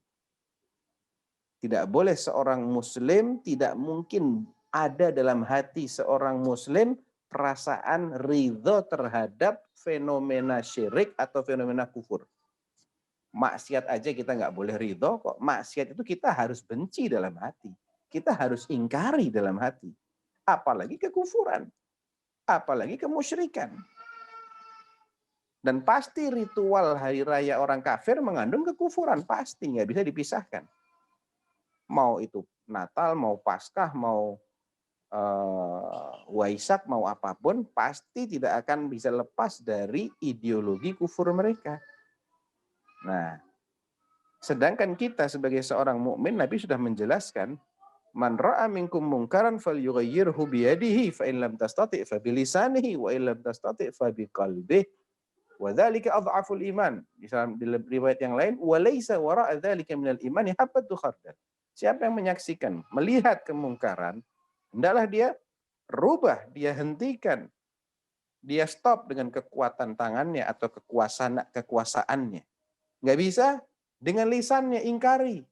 Tidak boleh seorang muslim, tidak mungkin ada dalam hati seorang muslim perasaan ridho terhadap fenomena syirik atau fenomena kufur. Maksiat aja kita nggak boleh ridho kok. Maksiat itu kita harus benci dalam hati. Kita harus ingkari dalam hati. Apalagi kekufuran. Apalagi kemusyrikan. Dan pasti ritual hari raya orang kafir mengandung kekufuran. Pasti nggak bisa dipisahkan. Mau itu Natal, mau Paskah, mau Waisak, mau apapun, pasti tidak akan bisa lepas dari ideologi kufur mereka. Nah, sedangkan kita sebagai seorang mukmin, Nabi sudah menjelaskan, man ra'a minkum munkaran falyughayyirhu biyadihi fa in lam tastati' fa bilisanihi wa in lam tastati' fa biqalbihi. Wa dzalika adhaful iman. Di riwayat yang lain, wa laisa wara'a dzalika minal imani habatu khardal. Siapa yang menyaksikan, melihat kemungkaran, hendaklah dia rubah, dia hentikan, dia stop dengan kekuatan tangannya atau kekuasaannya. Nggak bisa dengan lisannya ingkari.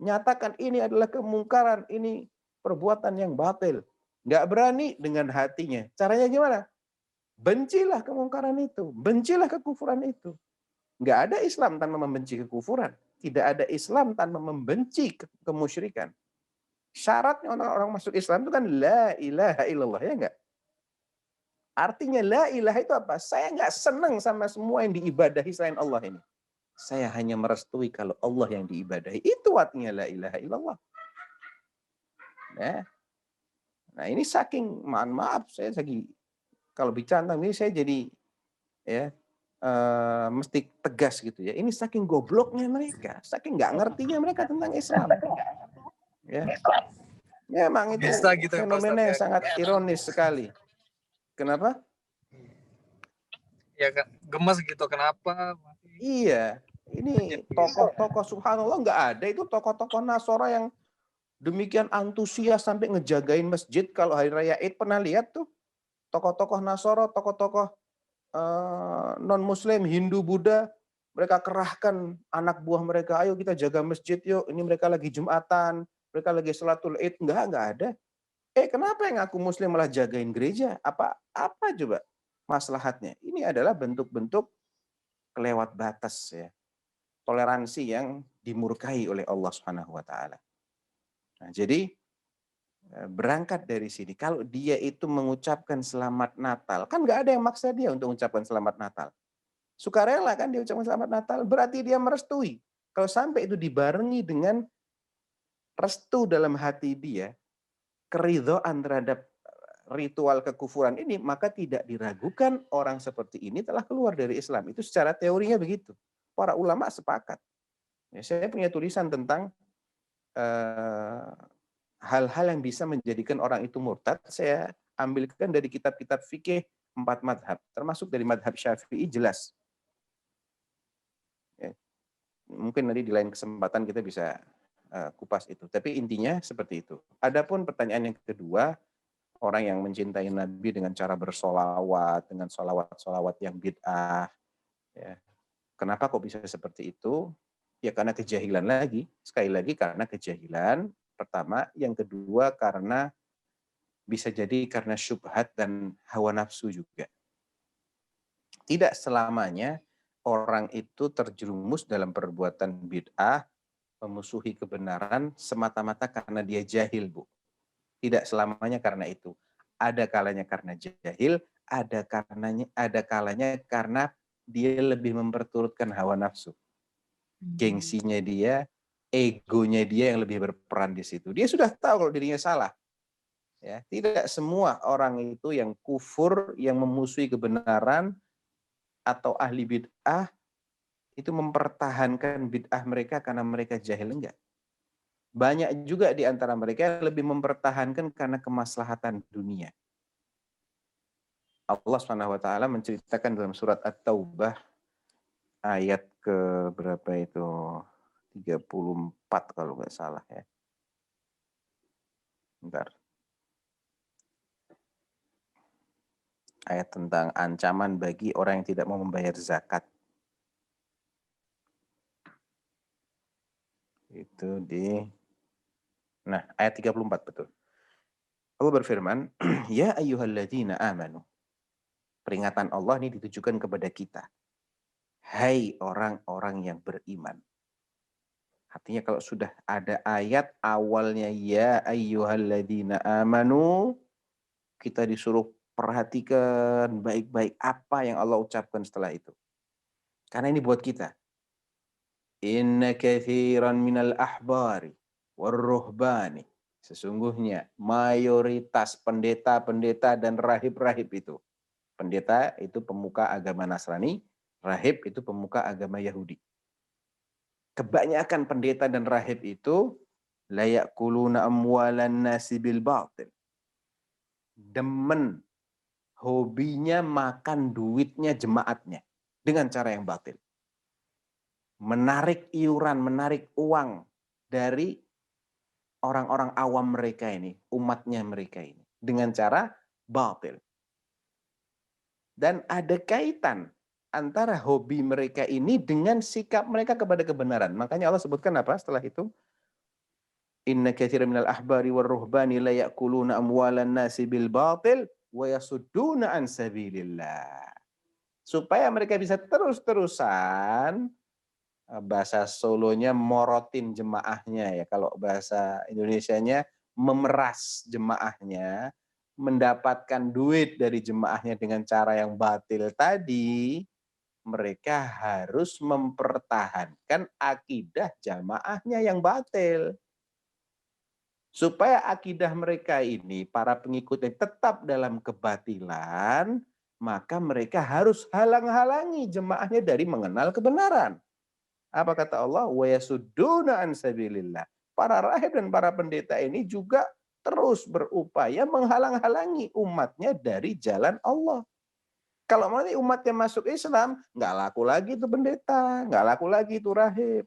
Nyatakan ini adalah kemungkaran, ini perbuatan yang batil. Nggak berani dengan hatinya. Caranya gimana? Bencilah kemungkaran itu, bencilah kekufuran itu. Nggak ada Islam tanpa membenci kekufuran. Tidak ada Islam tanpa membenci kemusyrikan. Syaratnya orang masuk Islam itu kan la ilaha illallah, ya enggak? Artinya la ilaha itu apa? Saya nggak senang sama semua yang diibadahi selain Allah ini. Saya hanya merestui kalau Allah yang diibadahi. Itu artinya la ilaha illallah. Nah ini saking, mohon maaf, saya lagi kalau bicara tentang ini saya jadi ya mesti tegas gitu ya. Ini saking gobloknya mereka, saking nggak ngertinya mereka tentang Islam. Ya, memang itu Bisa gitu, fenomena yang sangat ironis sekali. Kenapa? Ya kan, gemes gitu. Kenapa? Iya, ini tokoh-tokoh subhanallah nggak ada itu tokoh-tokoh Nasara yang demikian antusias sampai ngejagain masjid kalau hari raya Id. Pernah lihat tuh tokoh-tokoh Nasara, tokoh-tokoh non-Muslim, Hindu, Buddha, mereka kerahkan anak buah mereka, ayo kita jaga masjid yuk, ini mereka lagi Jumatan, mereka lagi sholatul Id. Nggak ada. Kenapa yang aku Muslim malah jagain gereja? Apa coba maslahatnya? Ini adalah bentuk-bentuk kelewat batas ya. Toleransi yang dimurkai oleh Allah Subhanahu wa taala. Nah, jadi berangkat dari sini, kalau dia itu mengucapkan selamat Natal, kan nggak ada yang maksa dia untuk mengucapkan selamat Natal. Sukarela kan dia ucapkan selamat Natal, berarti dia merestui. Kalau sampai itu dibarengi dengan restu dalam hati dia, keridhaan terhadap ritual kekufuran ini, maka tidak diragukan orang seperti ini telah keluar dari Islam. Itu secara teorinya begitu. Para ulama sepakat. Ya, saya punya tulisan tentang hal-hal yang bisa menjadikan orang itu murtad. Saya ambilkan dari kitab-kitab fikih 4 madhab, termasuk dari madhab Syafi'i jelas. Ya, mungkin nanti di lain kesempatan kita bisa kupas itu. Tapi intinya seperti itu. Adapun pertanyaan yang kedua, orang yang mencintai Nabi dengan cara bersolawat, dengan solawat-solawat yang bid'ah. Ya. Kenapa kok bisa seperti itu? Ya karena kejahilan lagi. Sekali lagi karena kejahilan, pertama. Yang kedua karena bisa jadi karena syubhat dan hawa nafsu juga. Tidak selamanya orang itu terjerumus dalam perbuatan bid'ah, memusuhi kebenaran semata-mata karena dia jahil, Bu. Tidak selamanya karena itu. Ada kalanya karena jahil, ada kalanya karena dia lebih memperturutkan hawa nafsu. Gengsinya dia, egonya dia yang lebih berperan di situ. Dia sudah tahu kalau dirinya salah. Ya, tidak semua orang itu yang kufur, yang memusuhi kebenaran atau ahli bid'ah itu mempertahankan bid'ah mereka karena mereka jahil, enggak. Banyak juga di antara mereka yang lebih mempertahankan karena kemaslahatan dunia. Allah Subhanahu wa taala menceritakan dalam surat At-Taubah ayat ke berapa itu? 34 kalau nggak salah ya. Bentar. Ayat tentang ancaman bagi orang yang tidak mau membayar zakat. Itu ayat 34 betul. Allah berfirman, ya ayyuhalladzina amanu. Peringatan Allah ini ditujukan kepada kita. Hai orang-orang yang beriman. Artinya kalau sudah ada ayat awalnya ya ayyuhalladzina amanu, kita disuruh perhatikan baik-baik apa yang Allah ucapkan setelah itu. Karena ini buat kita. Inna katsiran minal ahbari warruhbani. Sesungguhnya mayoritas pendeta-pendeta dan rahib-rahib itu. Pendeta itu pemuka agama Nasrani, rahib itu pemuka agama Yahudi. Kebanyakan pendeta dan rahib itu la ya'kuluna amwalan nasi bil batil. Demen hobinya makan duitnya jemaatnya dengan cara yang batil. Menarik iuran, menarik uang dari orang-orang awam mereka ini, umatnya mereka ini, dengan cara batil. Dan ada kaitan antara hobi mereka ini dengan sikap mereka kepada kebenaran. Makanya Allah sebutkan apa setelah itu? Inna katsiran minal ahbari war ruhbani la ya'kuluna amwalan nasi bil batil wa yasudduna an sabilillah. Supaya mereka bisa terus-terusan, bahasa Solonya morotin jemaahnya ya, kalau bahasa Indonesianya memeras jemaahnya, mendapatkan duit dari jemaahnya dengan cara yang batil tadi, mereka harus mempertahankan akidah jamaahnya yang batil. Supaya akidah mereka ini, para pengikutnya tetap dalam kebatilan, maka mereka harus halang-halangi jemaahnya dari mengenal kebenaran. Apa kata Allah? Wa yasudduna an sabilillah. Para rahib dan para pendeta ini juga terus berupaya menghalang-halangi umatnya dari jalan Allah. Kalau nanti umatnya masuk Islam, nggak laku lagi itu pendeta, nggak laku lagi itu rahib.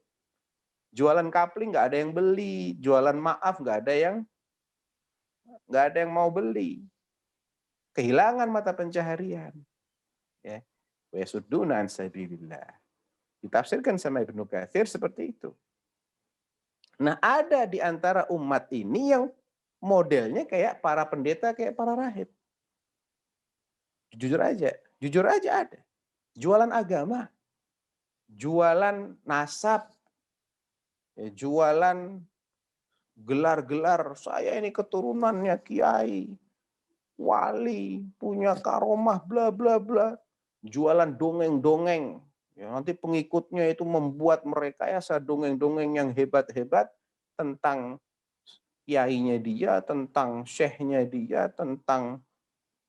Jualan kapling nggak ada yang beli, jualan maaf nggak ada yang mau beli. Kehilangan mata pencaharian. Ya. Wa yasudduna an sabilillah. Ditafsirkan sama Ibnu Katsir seperti itu. Nah, ada di antara umat ini yang modelnya kayak para pendeta, kayak para rahib. Jujur aja ada. Jualan agama, jualan nasab, jualan gelar-gelar, saya ini keturunannya kiai, wali, punya karomah, bla bla bla. Jualan dongeng-dongeng. Ya, nanti pengikutnya itu membuat merekayasa dongeng-dongeng yang hebat-hebat tentang kiainya dia, tentang syekhnya dia, tentang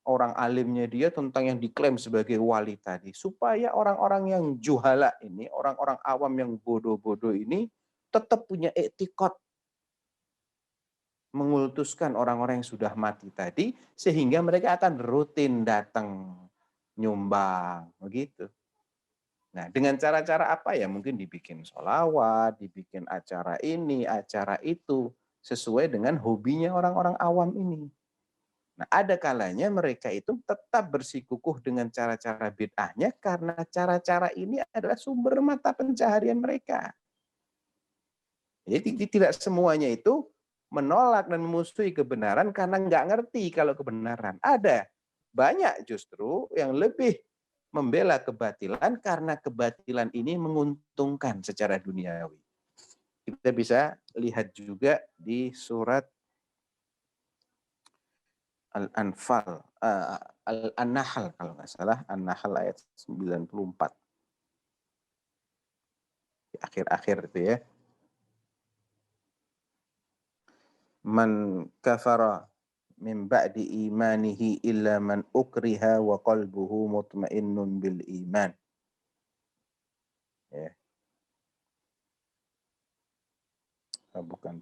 orang alimnya dia, tentang yang diklaim sebagai wali tadi. Supaya orang-orang yang juhala ini, orang-orang awam yang bodoh-bodoh ini tetap punya etikot mengultuskan orang-orang yang sudah mati tadi, sehingga mereka akan rutin datang nyumbang, begitu. Nah, dengan cara-cara apa ya? Mungkin dibikin sholawat, dibikin acara ini, acara itu, sesuai dengan hobinya orang-orang awam ini. Nah, ada kalanya mereka itu tetap bersikukuh dengan cara-cara bid'ahnya karena cara-cara ini adalah sumber mata pencaharian mereka. Jadi tidak semuanya itu menolak dan memusuhi kebenaran karena nggak ngerti kalau kebenaran. Ada banyak justru yang lebih membela kebatilan karena kebatilan ini menguntungkan secara duniawi. Kita bisa lihat juga di surat Al-Anfal, An-Nahl kalau nggak salah, An-Nahl ayat 94. Di akhir-akhir itu ya. Man kafara min ba'di imanihi illa man ukriha wa qalbuhu mutmainnun bil iman. Ya. Bukan.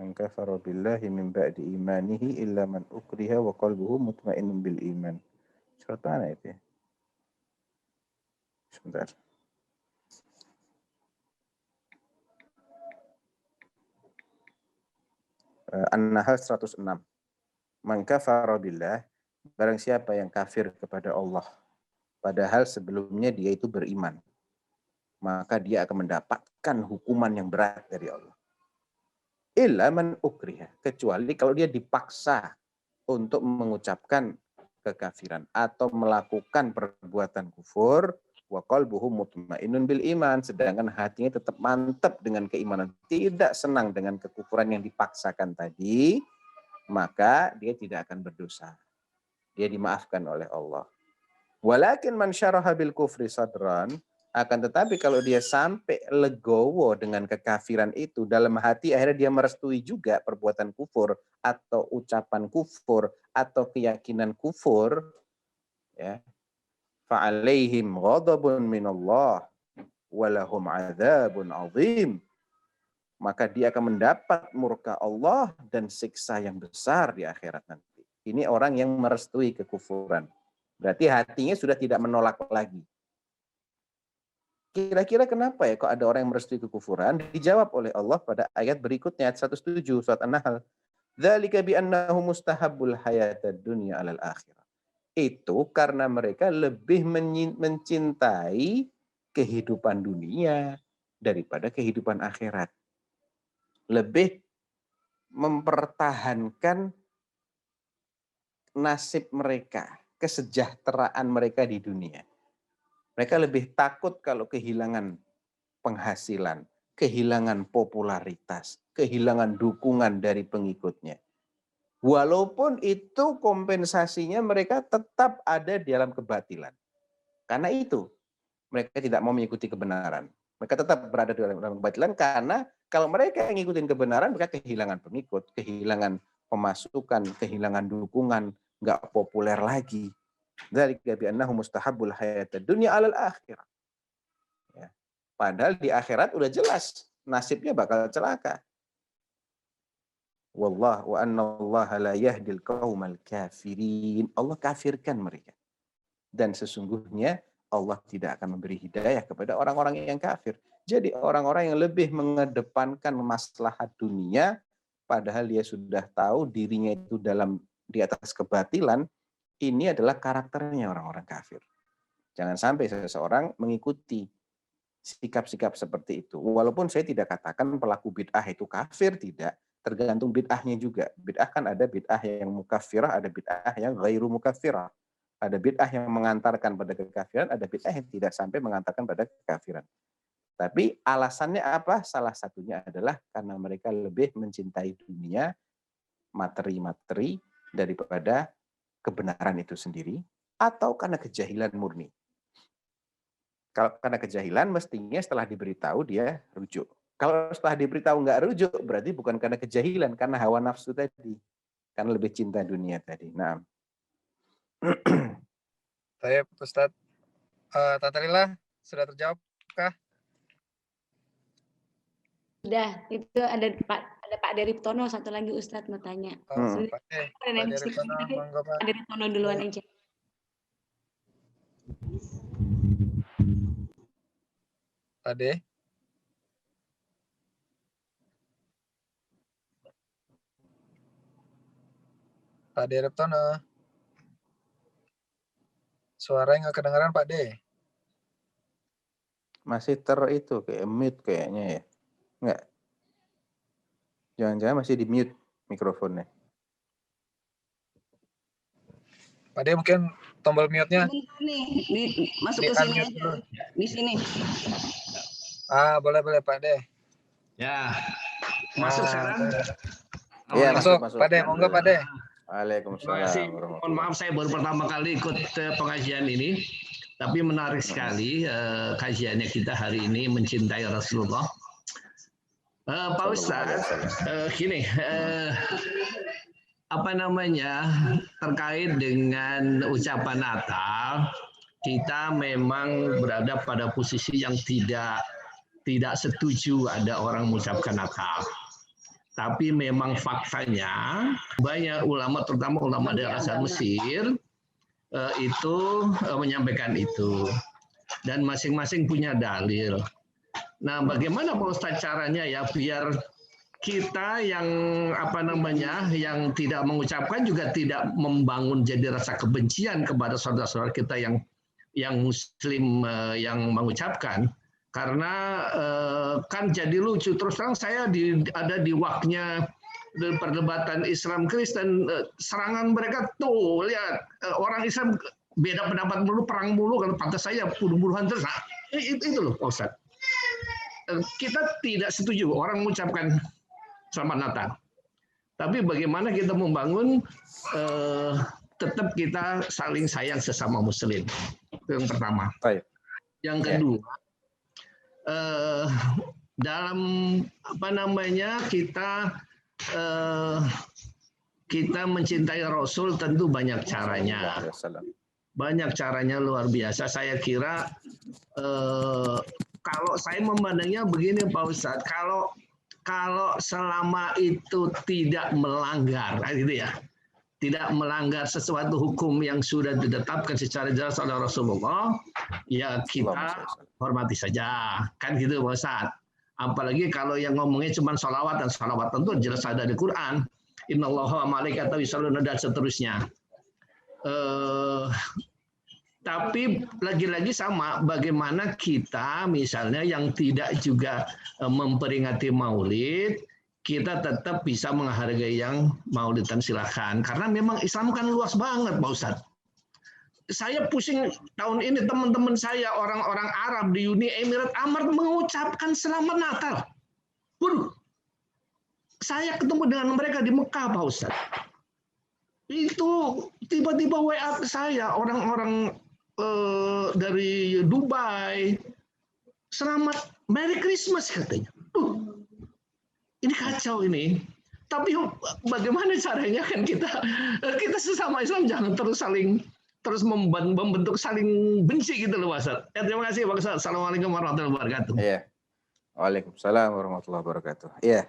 Man kafara billahi min ba'di imanihi illa man ukriha wa qalbuhu mutmainnun bil iman. Surat mana itu ya? Sebentar. An-Nahl 106. Man kafara billah, barang siapa yang kafir kepada Allah, padahal sebelumnya dia itu beriman, maka dia akan mendapatkan hukuman yang berat dari Allah. Illa man ukriha, kecuali kalau dia dipaksa untuk mengucapkan kekafiran atau melakukan perbuatan kufur, wa qalbuhu mutmainnun bil iman, sedangkan hatinya tetap mantap dengan keimanan, tidak senang dengan kekufuran yang dipaksakan tadi, maka dia tidak akan berdosa. Dia dimaafkan oleh Allah. Walakin man syaraha bil kufri sadran, akan tetapi kalau dia sampai legowo dengan kekafiran itu, dalam hati akhirnya dia merestui juga perbuatan kufur atau ucapan kufur atau keyakinan kufur, ya, fa'alaihim ghadabun minallah walahum adzabun azim, maka dia akan mendapat murka Allah dan siksa yang besar di akhirat nanti. Ini orang yang merestui kekufuran. Berarti hatinya sudah tidak menolak lagi. Kira-kira kenapa ya kok ada orang yang merestui kekufuran? Dijawab oleh Allah pada ayat berikutnya, ayat 107 surat An-Nahl. Dzalika bi annahu mustahabbul hayatad dunya 'alal akhirah. Itu karena mereka lebih mencintai kehidupan dunia daripada kehidupan akhirat. Lebih mempertahankan nasib mereka, kesejahteraan mereka di dunia. Mereka lebih takut kalau kehilangan penghasilan, kehilangan popularitas, kehilangan dukungan dari pengikutnya. Walaupun itu kompensasinya mereka tetap ada di dalam kebatilan. Karena itu, mereka tidak mau mengikuti kebenaran. Mereka tetap berada di dalam kebatilan karena kalau mereka yang ngikutin kebenaran, mereka kehilangan pengikut, kehilangan pemasukan, kehilangan dukungan, nggak populer lagi. Dzalika bi annahu mustahabbul hayatad dunya 'alal akhirah. Ya. Padahal di akhirat udah jelas nasibnya bakal celaka. Wallahu wa annallaha la yahdil qaumal kafirin. Allah kafirkan mereka. Dan sesungguhnya Allah tidak akan memberi hidayah kepada orang-orang yang kafir. Jadi orang-orang yang lebih mengedepankan maslahat dunia padahal dia sudah tahu dirinya itu di atas kebatilan, ini adalah karakternya orang-orang kafir. Jangan sampai seseorang mengikuti sikap-sikap seperti itu. Walaupun saya tidak katakan pelaku bid'ah itu kafir, tidak. Tergantung bid'ahnya juga. Bid'ah kan ada bid'ah yang mukaffirah, ada bid'ah yang ghairu mukaffirah. Ada bid'ah yang mengantarkan pada kekafiran, ada bid'ah yang tidak sampai mengantarkan pada kekafiran. Tapi alasannya apa? Salah satunya adalah karena mereka lebih mencintai dunia, materi-materi daripada kebenaran itu sendiri, atau karena kejahilan murni. Kalau karena kejahilan, mestinya setelah diberitahu dia rujuk. Kalau setelah diberitahu nggak rujuk, berarti bukan karena kejahilan, karena hawa nafsu tadi. Karena lebih cinta dunia tadi. Nah. Saya Ustadz, Tata Lila sudah terjawab kah? Sudah, itu ada Pak Deriptono satu lagi Ustadz mau tanya. Pak Deriptono, monggo Pak. Pak Deriptono duluan aja. Pak De. Pak Deriptono. Suaranya nggak kedengaran Pak De. Masih itu kayak mute kayaknya ya. Enggak. Jangan-jangan masih di mute mikrofonnya. Pak De mungkin tombol mute-nya. Nih, masuk ke sini aja. Di sini. Boleh Pak De. Ya. Masuk sekarang? Iya, masuk. Pak De, monggo Pak De. Waalaikumsalam. Mohon maaf saya baru pertama kali ikut pengajian ini. Tapi menarik sekali kajiannya kita hari ini mencintai Rasulullah. Pak Ustadz, gini, terkait dengan ucapan Natal, kita memang berada pada posisi yang tidak setuju ada orang mengucapkan Natal. Tapi memang faktanya banyak ulama, terutama ulama dari asal Mesir, itu menyampaikan itu. Dan masing-masing punya dalil. Nah, bagaimana Pak Ustadz caranya ya biar kita yang yang tidak mengucapkan juga tidak membangun jadi rasa kebencian kepada saudara-saudara kita yang Muslim yang mengucapkan, karena kan jadi lucu. Terus terang saya ada di waknya perdebatan Islam Kristen, serangan mereka tuh lihat orang Islam beda pendapat mulu, perang mulu, kalau pantas saya bunuh-bunuhan terus. Nah, itu loh Pak Ustadz. Kita tidak setuju orang mengucapkan Selamat Natal. Tapi bagaimana kita membangun tetap kita saling sayang sesama Muslim. Itu yang pertama. Baik. Yang kedua, dalam kita mencintai Rasul tentu banyak caranya. Banyak caranya luar biasa. Saya kira kalau saya memandangnya begini Pak Ustadz, kalau kalau selama itu tidak melanggar, gitu ya, tidak melanggar sesuatu hukum yang sudah ditetapkan secara jelas oleh Rasulullah, ya kita hormati saja, kan gitu Pak Ustadz. Apalagi kalau yang ngomongnya cuma sholawat, dan sholawat tentu jelas ada di Quran. Innallaha wa malaikatahu yusholluna dan seterusnya. Tapi lagi-lagi sama, bagaimana kita misalnya yang tidak juga memperingati Maulid, kita tetap bisa menghargai yang Maulidan, silakan. Karena memang Islam kan luas banget, Pak Ustadz. Saya pusing tahun ini, teman-teman saya orang-orang Arab di Uni Emirat Arab mengucapkan Selamat Natal. Pun saya ketemu dengan mereka di Mekah, Pak Ustadz. Itu tiba-tiba WA ke saya orang-orang dari Dubai, selamat Merry Christmas katanya. Ini kacau ini. Tapi bagaimana caranya kan kita sesama Islam jangan terus membentuk saling benci gitu loh, Pak Ustadz. Terima kasih Pak Ustadz. Assalamualaikum warahmatullahi wabarakatuh. Iya. Waalaikumsalam warahmatullahi wabarakatuh. Iya.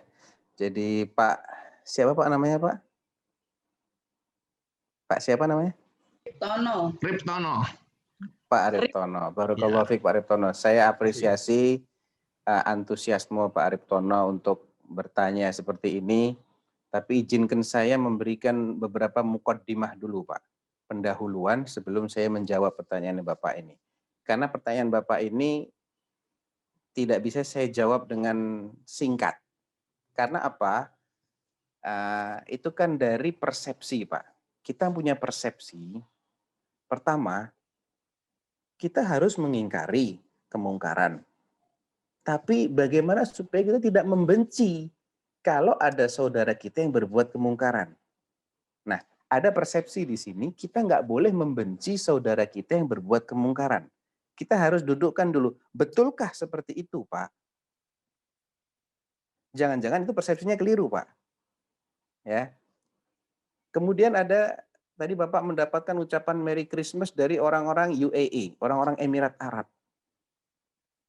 Jadi Pak siapa Pak namanya Pak? Pak siapa namanya? Riptono. Pak Ariftono. Barakallahu fiik Pak Ariftono. Saya apresiasi antusiasme Pak Ariftono untuk bertanya seperti ini. Tapi izinkan saya memberikan beberapa mukaddimah dulu Pak. Pendahuluan sebelum saya menjawab pertanyaan Bapak ini. Karena pertanyaan Bapak ini tidak bisa saya jawab dengan singkat. Karena apa? Itu kan dari persepsi Pak. Kita punya persepsi. Pertama, kita harus mengingkari kemungkaran. Tapi bagaimana supaya kita tidak membenci kalau ada saudara kita yang berbuat kemungkaran. Nah, ada persepsi di sini, kita nggak boleh membenci saudara kita yang berbuat kemungkaran. Kita harus dudukkan dulu, betulkah seperti itu, Pak? Jangan-jangan itu persepsinya keliru, Pak. Ya. Kemudian ada, tadi Bapak mendapatkan ucapan Merry Christmas dari orang-orang UAE, orang-orang Emirat Arab.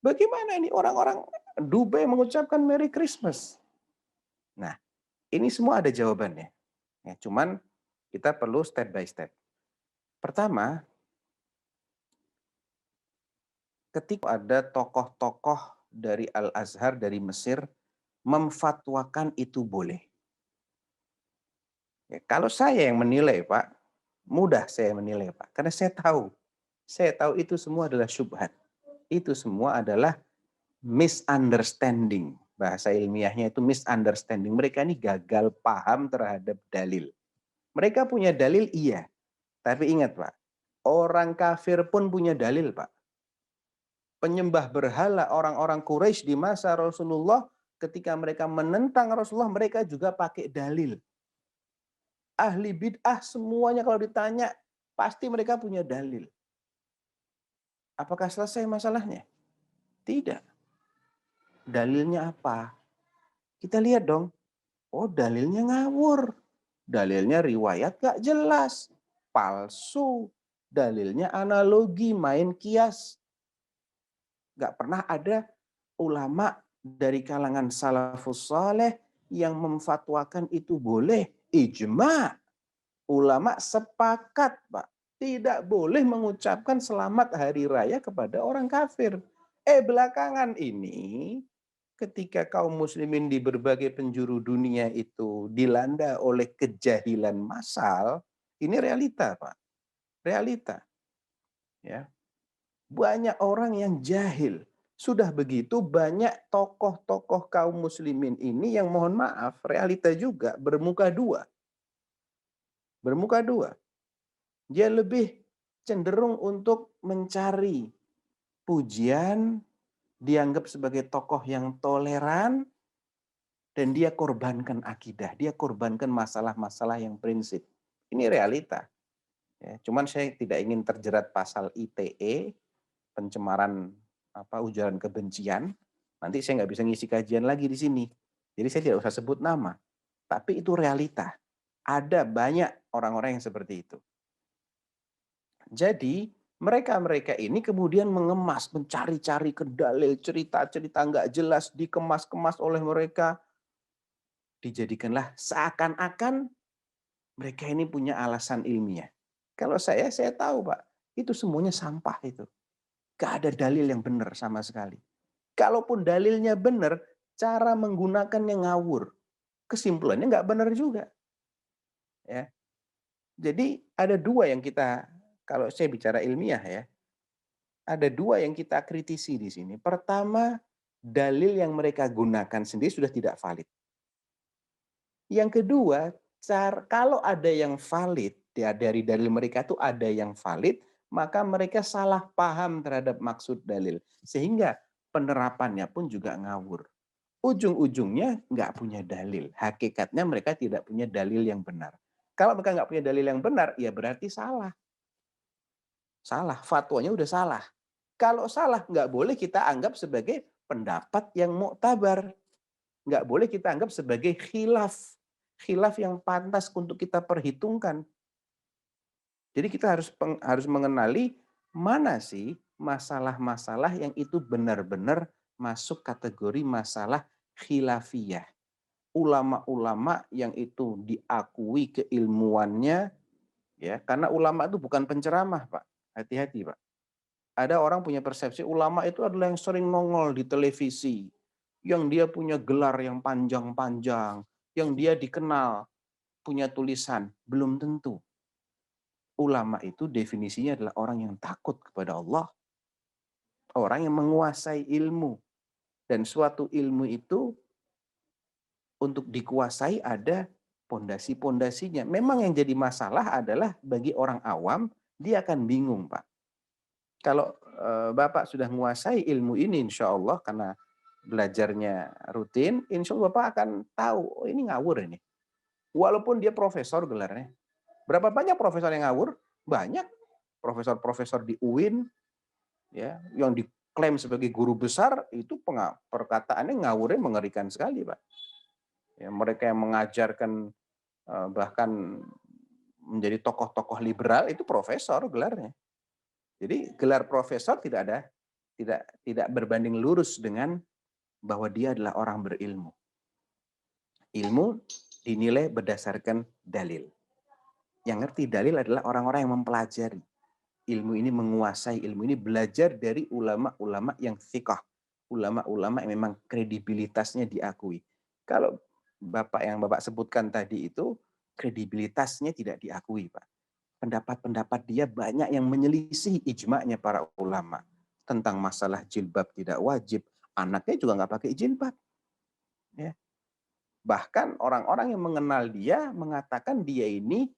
Bagaimana ini orang-orang Dubai mengucapkan Merry Christmas? Nah, ini semua ada jawabannya. Ya, cuman kita perlu step by step. Pertama, ketika ada tokoh-tokoh dari Al-Azhar dari Mesir memfatwakan itu boleh. Ya, kalau saya yang menilai, Pak, mudah saya menilai, Pak, karena saya tahu itu semua adalah syubhat. Itu semua adalah misunderstanding. Bahasa ilmiahnya itu misunderstanding. Mereka ini gagal paham terhadap dalil. Mereka punya dalil, iya. Tapi ingat, Pak, orang kafir pun punya dalil, Pak. Penyembah berhala orang-orang Quraisy di masa Rasulullah, ketika mereka menentang Rasulullah, mereka juga pakai dalil. Ahli bid'ah semuanya kalau ditanya, pasti mereka punya dalil. Apakah selesai masalahnya? Tidak. Dalilnya apa? Kita lihat dong. Oh, dalilnya ngawur. Dalilnya riwayat gak jelas. Palsu. Dalilnya analogi, main kias. Gak pernah ada ulama dari kalangan salafus saleh yang memfatwakan itu boleh. Ijma. Ulama sepakat, Pak. Tidak boleh mengucapkan selamat hari raya kepada orang kafir. Belakangan ini, ketika kaum muslimin di berbagai penjuru dunia itu dilanda oleh kejahilan massal, ini realita, Pak. Realita. Ya. Banyak orang yang jahil. Sudah begitu banyak tokoh-tokoh kaum muslimin ini yang mohon maaf, realita juga bermuka dua. Bermuka dua. Dia lebih cenderung untuk mencari pujian, dianggap sebagai tokoh yang toleran, dan dia korbankan akidah, dia korbankan masalah-masalah yang prinsip. Ini realita. Ya, cuman saya tidak ingin terjerat pasal ITE, pencemaran ujaran kebencian. Nanti saya nggak bisa ngisi kajian lagi di sini. Jadi saya tidak usah sebut nama. Tapi itu realita. Ada banyak orang-orang yang seperti itu. Jadi mereka ini kemudian mengemas, mencari-cari ke dalil, cerita-cerita nggak jelas, dikemas-kemas oleh mereka. dijadikanlah seakan-akan mereka ini punya alasan ilmiah. Kalau saya tahu Pak, itu semuanya sampah itu. Gak ada dalil yang benar sama sekali. Kalaupun dalilnya benar, cara menggunakannya ngawur. Kesimpulannya nggak benar juga. Ya. Jadi ada dua yang kita, kalau saya bicara ilmiah ya, ada dua yang kita kritisi di sini. Pertama, dalil yang mereka gunakan sendiri sudah tidak valid. Yang kedua, kalau ada yang valid, ya dari dalil mereka itu ada yang valid, maka mereka salah paham terhadap maksud dalil. Sehingga penerapannya pun juga ngawur. Ujung-ujungnya nggak punya dalil. Hakikatnya mereka tidak punya dalil yang benar. Kalau mereka nggak punya dalil yang benar, ya berarti salah. Salah, fatwanya udah salah. Kalau salah, nggak boleh kita anggap sebagai pendapat yang muktabar. Nggak boleh kita anggap sebagai khilaf. Khilaf yang pantas untuk kita perhitungkan. Jadi kita harus mengenali mana sih masalah-masalah yang itu benar-benar masuk kategori masalah khilafiyah. Ulama-ulama yang itu diakui keilmuannya, ya, karena ulama itu bukan penceramah, Pak. Hati-hati, Pak. Ada orang punya persepsi ulama itu adalah yang sering nongol di televisi, yang dia punya gelar yang panjang-panjang, yang dia dikenal, punya tulisan. Belum tentu. Ulama itu definisinya adalah orang yang takut kepada Allah. Orang yang menguasai ilmu. Dan suatu ilmu itu untuk dikuasai ada pondasi-pondasinya. Memang yang jadi masalah adalah bagi orang awam, dia akan bingung, Pak. Kalau Bapak sudah menguasai ilmu ini, insya Allah, karena belajarnya rutin, insya Allah Bapak akan tahu, oh ini ngawur ini. Walaupun dia profesor gelarnya. Berapa banyak profesor yang ngawur? Banyak. Profesor-profesor di UIN, ya, yang diklaim sebagai guru besar, itu perkataannya ngawurnya mengerikan sekali, Pak. Ya, mereka yang mengajarkan bahkan menjadi tokoh-tokoh liberal itu profesor gelarnya. Jadi gelar profesor tidak berbanding lurus dengan bahwa dia adalah orang berilmu. Ilmu dinilai berdasarkan dalil. Yang ngerti dalil adalah orang-orang yang mempelajari. Ilmu ini menguasai, ilmu ini belajar dari ulama-ulama yang thiqah. Ulama-ulama yang memang kredibilitasnya diakui. Kalau yang Bapak sebutkan tadi itu, kredibilitasnya tidak diakui, Pak. Pendapat-pendapat dia banyak yang menyelisih ijma'nya para ulama. Tentang masalah jilbab tidak wajib. Anaknya juga nggak pakai jilbab. Ya. Bahkan orang-orang yang mengenal dia mengatakan dia ini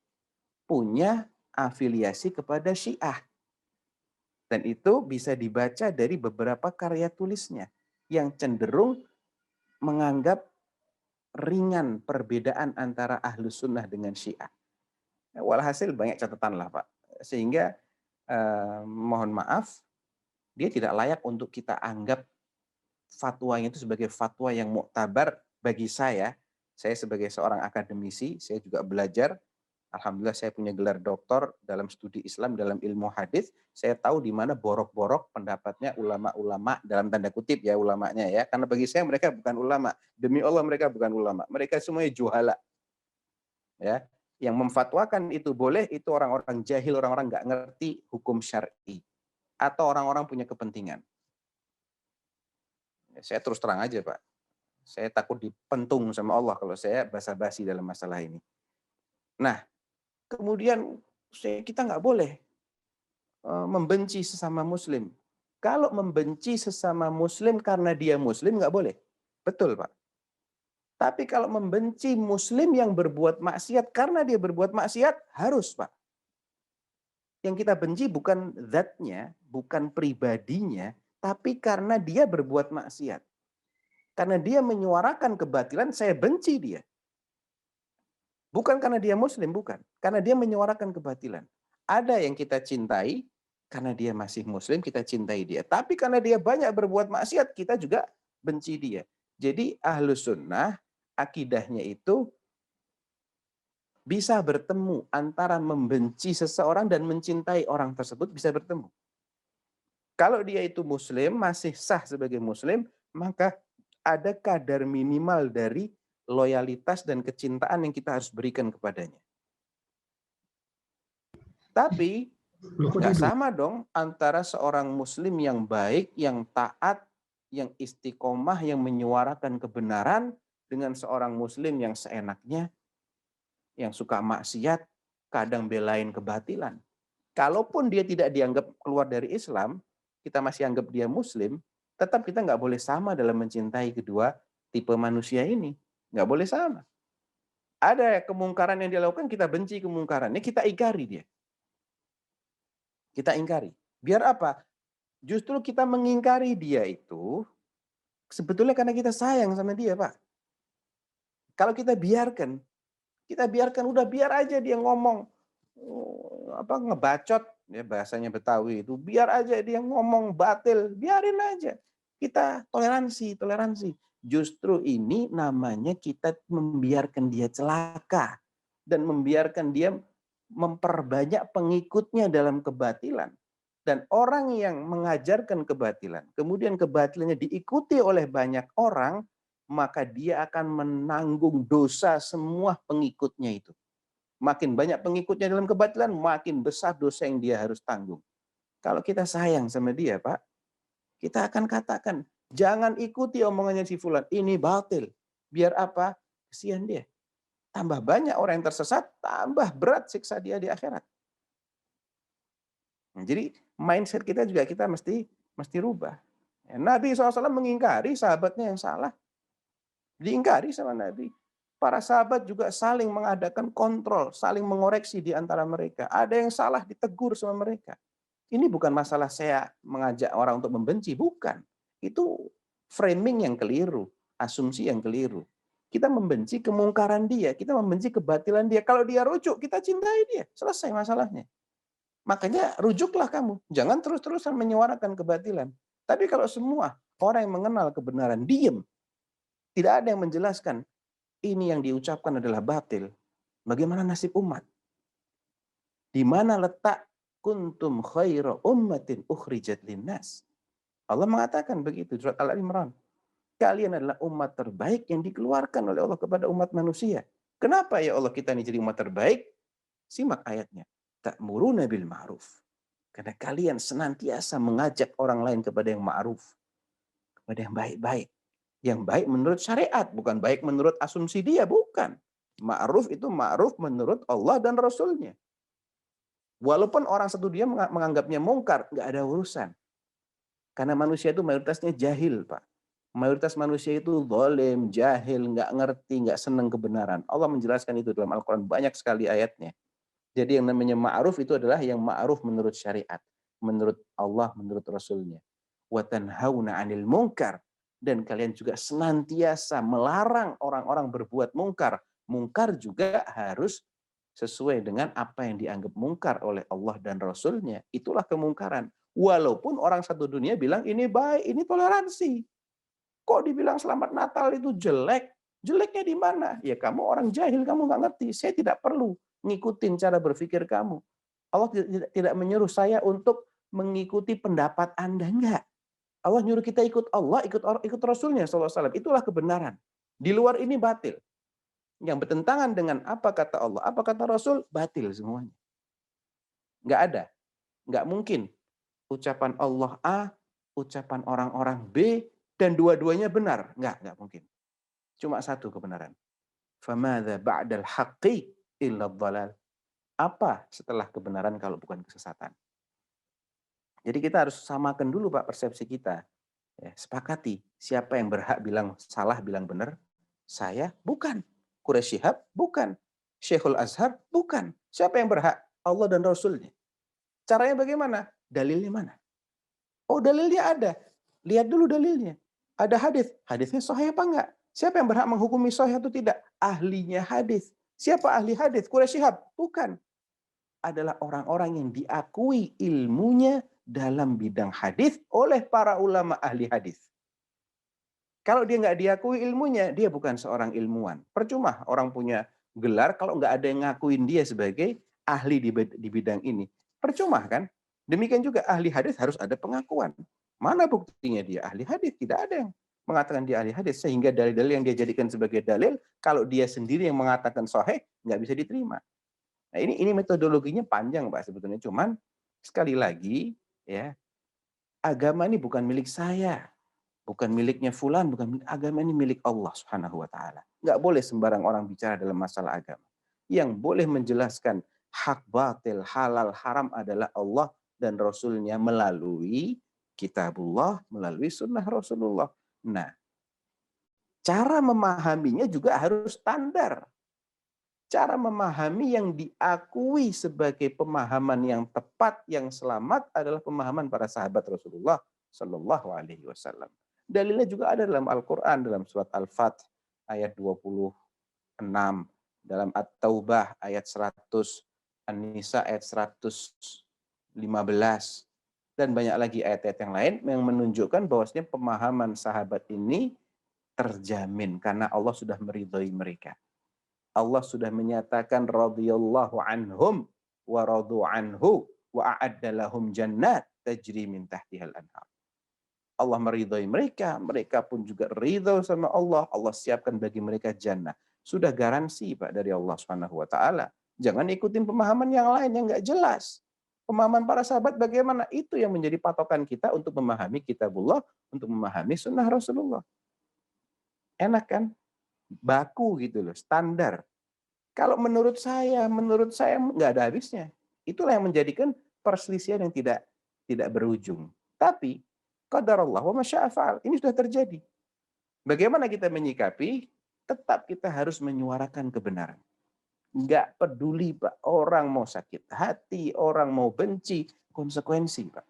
punya afiliasi kepada Syiah. Dan itu bisa dibaca dari beberapa karya tulisnya yang cenderung menganggap ringan perbedaan antara Ahlus Sunnah dengan Syiah. Walhasil banyak catatan lah, Pak. Sehingga mohon maaf, dia tidak layak untuk kita anggap fatwanya itu sebagai fatwa yang muktabar bagi saya. Saya sebagai seorang akademisi, saya juga belajar. Alhamdulillah saya punya gelar doktor dalam studi Islam, dalam ilmu hadis. Saya tahu di mana borok-borok pendapatnya ulama-ulama, dalam tanda kutip ya ulamanya ya. Karena bagi saya mereka bukan ulama. Demi Allah mereka bukan ulama. Mereka semuanya juhala. Ya. Yang memfatwakan itu boleh, itu orang-orang jahil, orang-orang nggak ngerti hukum syar'i. Atau orang-orang punya kepentingan. Saya terus terang aja, Pak. Saya takut dipentung sama Allah kalau saya basa-basi dalam masalah ini. Nah, kemudian kita nggak boleh membenci sesama muslim. Kalau membenci sesama muslim karena dia muslim nggak boleh. Betul, Pak. Tapi kalau membenci muslim yang berbuat maksiat karena dia berbuat maksiat, harus, Pak. Yang kita benci bukan zatnya, bukan pribadinya, tapi karena dia berbuat maksiat. Karena dia menyuarakan kebatilan, saya benci dia. Bukan karena dia muslim, bukan. Karena dia menyuarakan kebatilan. Ada yang kita cintai, karena dia masih muslim, kita cintai dia. Tapi karena dia banyak berbuat maksiat, kita juga benci dia. Jadi Ahlus Sunnah, akidahnya itu bisa bertemu antara membenci seseorang dan mencintai orang tersebut, bisa bertemu. Kalau dia itu muslim, masih sah sebagai muslim, maka ada kadar minimal dari loyalitas dan kecintaan yang kita harus berikan kepadanya. Tapi nggak sama dong antara seorang muslim yang baik, yang taat, yang istiqomah, yang menyuarakan kebenaran dengan seorang muslim yang seenaknya, yang suka maksiat, kadang belain kebatilan. Kalaupun dia tidak dianggap keluar dari Islam, kita masih anggap dia muslim, tetap kita nggak boleh sama dalam mencintai kedua tipe manusia ini. Nggak boleh sama. Ada kemungkaran yang dilakukan, kita benci kemungkarannya, kita ingkari dia. Kita ingkari. Biar apa? Justru kita mengingkari dia itu sebetulnya karena kita sayang sama dia, Pak. Kalau kita biarkan udah biar aja dia ngomong ngebacot, ya bahasanya Betawi itu, biar aja dia ngomong batil, biarin aja. Kita toleransi. Justru ini namanya kita membiarkan dia celaka dan membiarkan dia memperbanyak pengikutnya dalam kebatilan. Dan orang yang mengajarkan kebatilan, kemudian kebatilannya diikuti oleh banyak orang, maka dia akan menanggung dosa semua pengikutnya itu. Makin banyak pengikutnya dalam kebatilan, makin besar dosa yang dia harus tanggung. Kalau kita sayang sama dia, Pak, kita akan katakan, jangan ikuti omongannya si fulan, ini batil. Biar apa? Kesian dia. Tambah banyak orang yang tersesat, tambah berat siksa dia di akhirat. Jadi mindset kita juga kita mesti rubah. Nabi SAW mengingkari sahabatnya yang salah. Diingkari sama Nabi. Para sahabat juga saling mengadakan kontrol, saling mengoreksi di antara mereka. Ada yang salah ditegur sama mereka. Ini bukan masalah saya mengajak orang untuk membenci, bukan. Itu framing yang keliru, asumsi yang keliru. Kita membenci kemungkaran dia, kita membenci kebatilan dia. Kalau dia rujuk, kita cintai dia. Selesai masalahnya. Makanya rujuklah kamu. Jangan terus-terusan menyuarakan kebatilan. Tapi kalau semua orang yang mengenal kebenaran diam, tidak ada yang menjelaskan ini yang diucapkan adalah batil, bagaimana nasib umat? Di mana letak kuntum khaira ummatin ukhrijat linnas? Allah mengatakan begitu surat Al-Imran. Kalian adalah umat terbaik yang dikeluarkan oleh Allah kepada umat manusia. Kenapa ya Allah kita ini jadi umat terbaik? Simak ayatnya. Ta'muruna bil ma'ruf. Karena kalian senantiasa mengajak orang lain kepada yang ma'ruf. Kepada yang baik-baik. Yang baik menurut syariat, bukan baik menurut asumsi dia, bukan. Ma'ruf itu ma'ruf menurut Allah dan Rasulnya. Walaupun orang satu dia menganggapnya mungkar, nggak ada urusan. Karena manusia itu mayoritasnya jahil, Pak. Mayoritas manusia itu zalim, jahil, nggak ngerti, nggak senang kebenaran. Allah menjelaskan itu dalam Al-Quran, banyak sekali ayatnya. Jadi yang namanya ma'ruf itu adalah yang ma'ruf menurut syariat. Menurut Allah, menurut Rasulnya. Wa tanhauna 'anil munkar. Dan kalian juga senantiasa melarang orang-orang berbuat mungkar. Mungkar juga harus sesuai dengan apa yang dianggap mungkar oleh Allah dan Rasulnya. Itulah kemungkaran. Walaupun orang satu dunia bilang ini baik, ini toleransi. Kok dibilang selamat Natal itu jelek? Jeleknya di mana? Ya kamu orang jahil, kamu nggak ngerti. Saya tidak perlu ngikutin cara berpikir kamu. Allah tidak menyuruh saya untuk mengikuti pendapat Anda, enggak. Allah nyuruh kita ikut Allah, ikut Rasulnya SAW. Itulah kebenaran. Di luar ini batil. Yang bertentangan dengan apa kata Allah, apa kata Rasul, batil semuanya. Nggak ada. Nggak mungkin. Ucapan Allah A, ucapan orang-orang B, dan dua-duanya benar. Nggak mungkin. Cuma satu kebenaran. Famadza ba'dal haqqi illa dhalal. Apa setelah kebenaran kalau bukan kesesatan? Jadi kita harus samakan dulu Pak persepsi kita. Ya, sepakati siapa yang berhak bilang salah, bilang benar. Saya bukan. Quraisy Shihab bukan. Syekhul Azhar bukan. Siapa yang berhak? Allah dan Rasulnya. Caranya bagaimana? Dalilnya mana? Oh dalilnya ada. Lihat dulu dalilnya. Ada hadis. Hadisnya sahih apa enggak? Siapa yang berhak menghukumi sahih atau tidak? Ahlinya hadis. Siapa ahli hadis? Quraisy Shihab? Bukan. Adalah orang-orang yang diakui ilmunya dalam bidang hadis oleh para ulama ahli hadis. Kalau dia nggak diakui ilmunya, dia bukan seorang ilmuwan. Percuma orang punya gelar kalau nggak ada yang ngakuin dia sebagai ahli di bidang ini. Percuma kan? Demikian juga ahli hadis harus ada pengakuan. Mana buktinya dia ahli hadis? Tidak ada yang mengatakan dia ahli hadis, sehingga dalil-dalil yang dia jadikan sebagai dalil, kalau dia sendiri yang mengatakan sahih, nggak bisa diterima. Nah, ini metodologinya panjang, Pak, sebetulnya. Cuman sekali lagi, ya, agama ini bukan milik saya, bukan miliknya fulan, bukan milik, agama ini milik Allah Subhanahu wa taala. Nggak boleh sembarang orang bicara dalam masalah agama. Yang boleh menjelaskan hak batil, halal, haram adalah Allah dan Rasulnya melalui kitabullah, melalui sunnah Rasulullah. Nah, cara memahaminya juga harus standar. Cara memahami yang diakui sebagai pemahaman yang tepat, yang selamat adalah pemahaman para sahabat Rasulullah Shallallahu Alaihi Wasallam. Dalilnya juga ada dalam Al-Quran, dalam surat Al-Fath ayat 26, dalam At-Taubah ayat 100, An-Nisa ayat 115, dan banyak lagi ayat-ayat yang lain yang menunjukkan bahwasanya pemahaman sahabat ini terjamin karena Allah sudah meridhai mereka. Allah sudah menyatakan radhiyallahu anhum wa radu anhu wa a'adda lahum jannat tajri min tahtihal anhar. Allah meridhai mereka, mereka pun juga ridho sama Allah. Allah siapkan bagi mereka jannah. Sudah garansi, Pak, dari Allah Subhanahu wa taala. Jangan ikutin pemahaman yang lain yang enggak jelas. Pemahaman para sahabat bagaimana? Itu yang menjadi patokan kita untuk memahami kitabullah, untuk memahami sunnah Rasulullah. Enak kan? Baku gitu loh, standar. Kalau menurut saya nggak ada habisnya. Itulah yang menjadikan perselisihan yang tidak berujung. Tapi qadarullah wa masya'a fa'al. Ini sudah terjadi. Bagaimana kita menyikapi? Tetap kita harus menyuarakan kebenaran. Nggak peduli, Pak, orang mau sakit hati, orang mau benci, konsekuensi, Pak.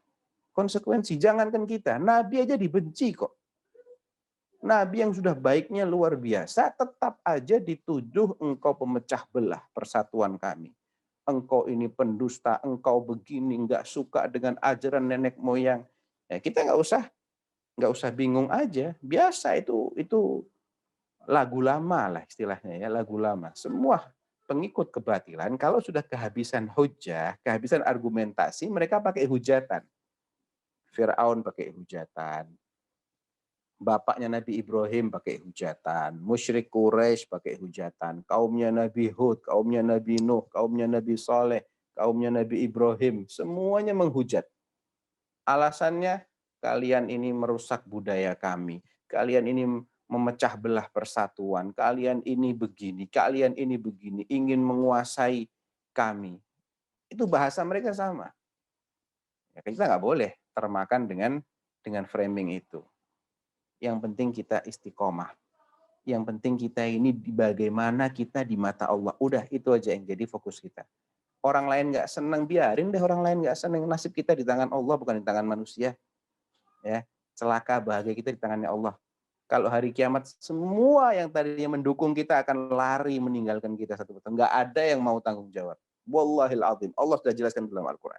Konsekuensi. Jangankan kita, Nabi aja dibenci kok. Nabi yang sudah baiknya luar biasa, tetap aja dituduh engkau pemecah belah persatuan kami. Engkau ini pendusta, engkau begini, nggak suka dengan ajaran nenek moyang. Ya, kita nggak usah bingung aja. Biasa itu lagu lama lah istilahnya ya, lagu lama. Semua pengikut kebatilan kalau sudah kehabisan hujah, kehabisan argumentasi, mereka pakai hujatan. Fir'aun pakai hujatan. Bapaknya Nabi Ibrahim pakai hujatan, musyrik Quraisy pakai hujatan, kaumnya Nabi Hud, kaumnya Nabi Nuh, kaumnya Nabi Saleh, kaumnya Nabi Ibrahim, semuanya menghujat. Alasannya, kalian ini merusak budaya kami, kalian ini memecah belah persatuan, kalian ini begini, ingin menguasai kami. Itu bahasa mereka sama. Ya, kita nggak boleh termakan dengan framing itu. Yang penting kita istiqomah. Yang penting kita ini bagaimana kita di mata Allah. Udah, itu aja yang jadi fokus kita. Orang lain nggak senang, biarin deh orang lain nggak senang. Nasib kita di tangan Allah, bukan di tangan manusia. Ya, celaka bahagia kita di tangannya Allah. Kalau hari kiamat, semua yang tadinya mendukung kita akan lari meninggalkan kita satu persatu. Nggak ada yang mau tanggung jawab. Wallahil azim. Allah sudah jelaskan dalam Al-Quran.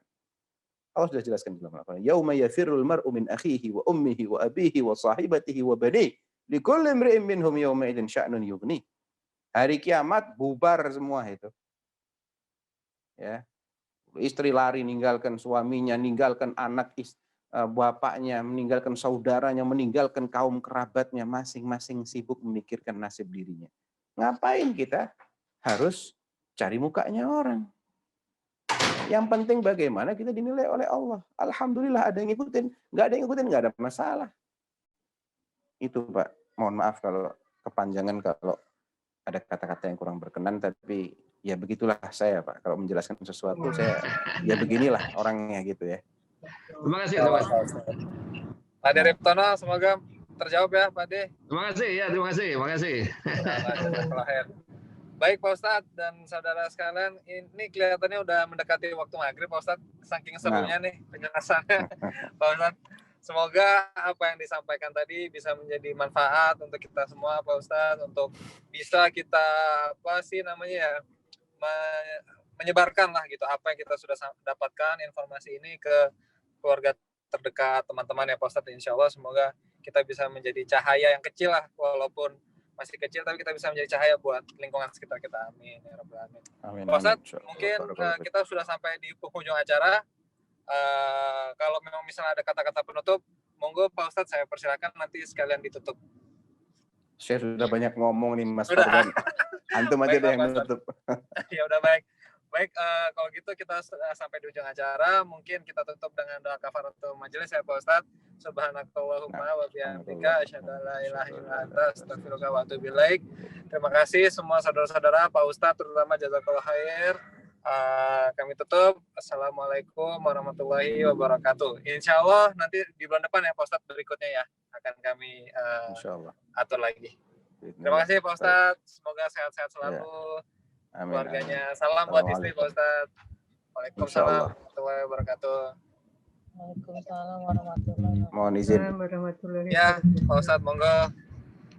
Allah sudah jelaskan dalam Al-Quran. Yauma yafirrul mar'u min akhihi wa ummihi wa abihi wa sahibatihi wa banihi likulli imri'in minhum yawma idzin sya'nun yughni. Hari kiamat bubar semua itu. Ya. Istri lari meninggalkan suaminya, meninggalkan anak bapaknya, meninggalkan saudaranya, meninggalkan kaum kerabatnya, masing-masing sibuk memikirkan nasib dirinya. Ngapain kita harus cari mukanya orang? Yang penting bagaimana kita dinilai oleh Allah. Alhamdulillah ada yang ngikutin. Nggak ada yang ngikutin, nggak ada masalah. Itu, Pak. Mohon maaf kalau kepanjangan, kalau ada kata-kata yang kurang berkenan. Tapi ya begitulah saya, Pak. Kalau menjelaskan sesuatu, saya ya beginilah orangnya gitu ya. Terima kasih. Pak De Riptono, semoga terjawab ya, Pak De. Terima kasih. Baik Pak Ustadz dan saudara sekalian, ini kelihatannya udah mendekati waktu maghrib Pak Ustadz, saking serunya nih penjelasannya Pak Ustadz. Semoga apa yang disampaikan tadi bisa menjadi manfaat untuk kita semua Pak Ustadz, untuk bisa kita menyebarkan lah gitu apa yang kita sudah dapatkan informasi ini ke keluarga terdekat, teman-teman ya Pak Ustadz. Insya Allah semoga kita bisa menjadi cahaya yang kecil lah, walaupun masih kecil, tapi kita bisa menjadi cahaya buat lingkungan sekitar kita. Amin ya rabbal alamin. Pak Ustadz, mungkin kita sudah sampai di penghujung acara. Kalau memang misalnya ada kata-kata penutup, monggo Pak Ustadz, saya persilakan nanti sekalian ditutup. Saya sudah banyak ngomong nih Mas Sudah. Fardan. Antum aja Baik, deh yang Pak Ustadz. nutup. Ya udah baik. Baik, kalau gitu kita sampai di ujung acara. Mungkin kita tutup dengan doa kafaratul majelis ya Pak Ustadz. Subhanakallahumma wa bihamdika asyhadu an la ilaha illa anta astaghfiruka wa atubu ilaik. Terima kasih semua saudara-saudara, Pak Ustadz terutama jazakallahu khair. Kami tutup. Assalamualaikum warahmatullahi wabarakatuh. Insya Allah nanti di bulan depan ya Pak Ustadz berikutnya ya akan kami Insyaallah. atur lagi. Terima kasih Pak Ustadz. Semoga sehat-sehat selalu. Amin. Keluarganya. Salam buat istri Pak Ustadz. Waalaikumsalam warahmatullahi wabarakatuh. Waalaikumsalam warahmatullahi wabarakatuh. Mohon izin. Warahmatullahi Ya, Pak Ustadz, monggo.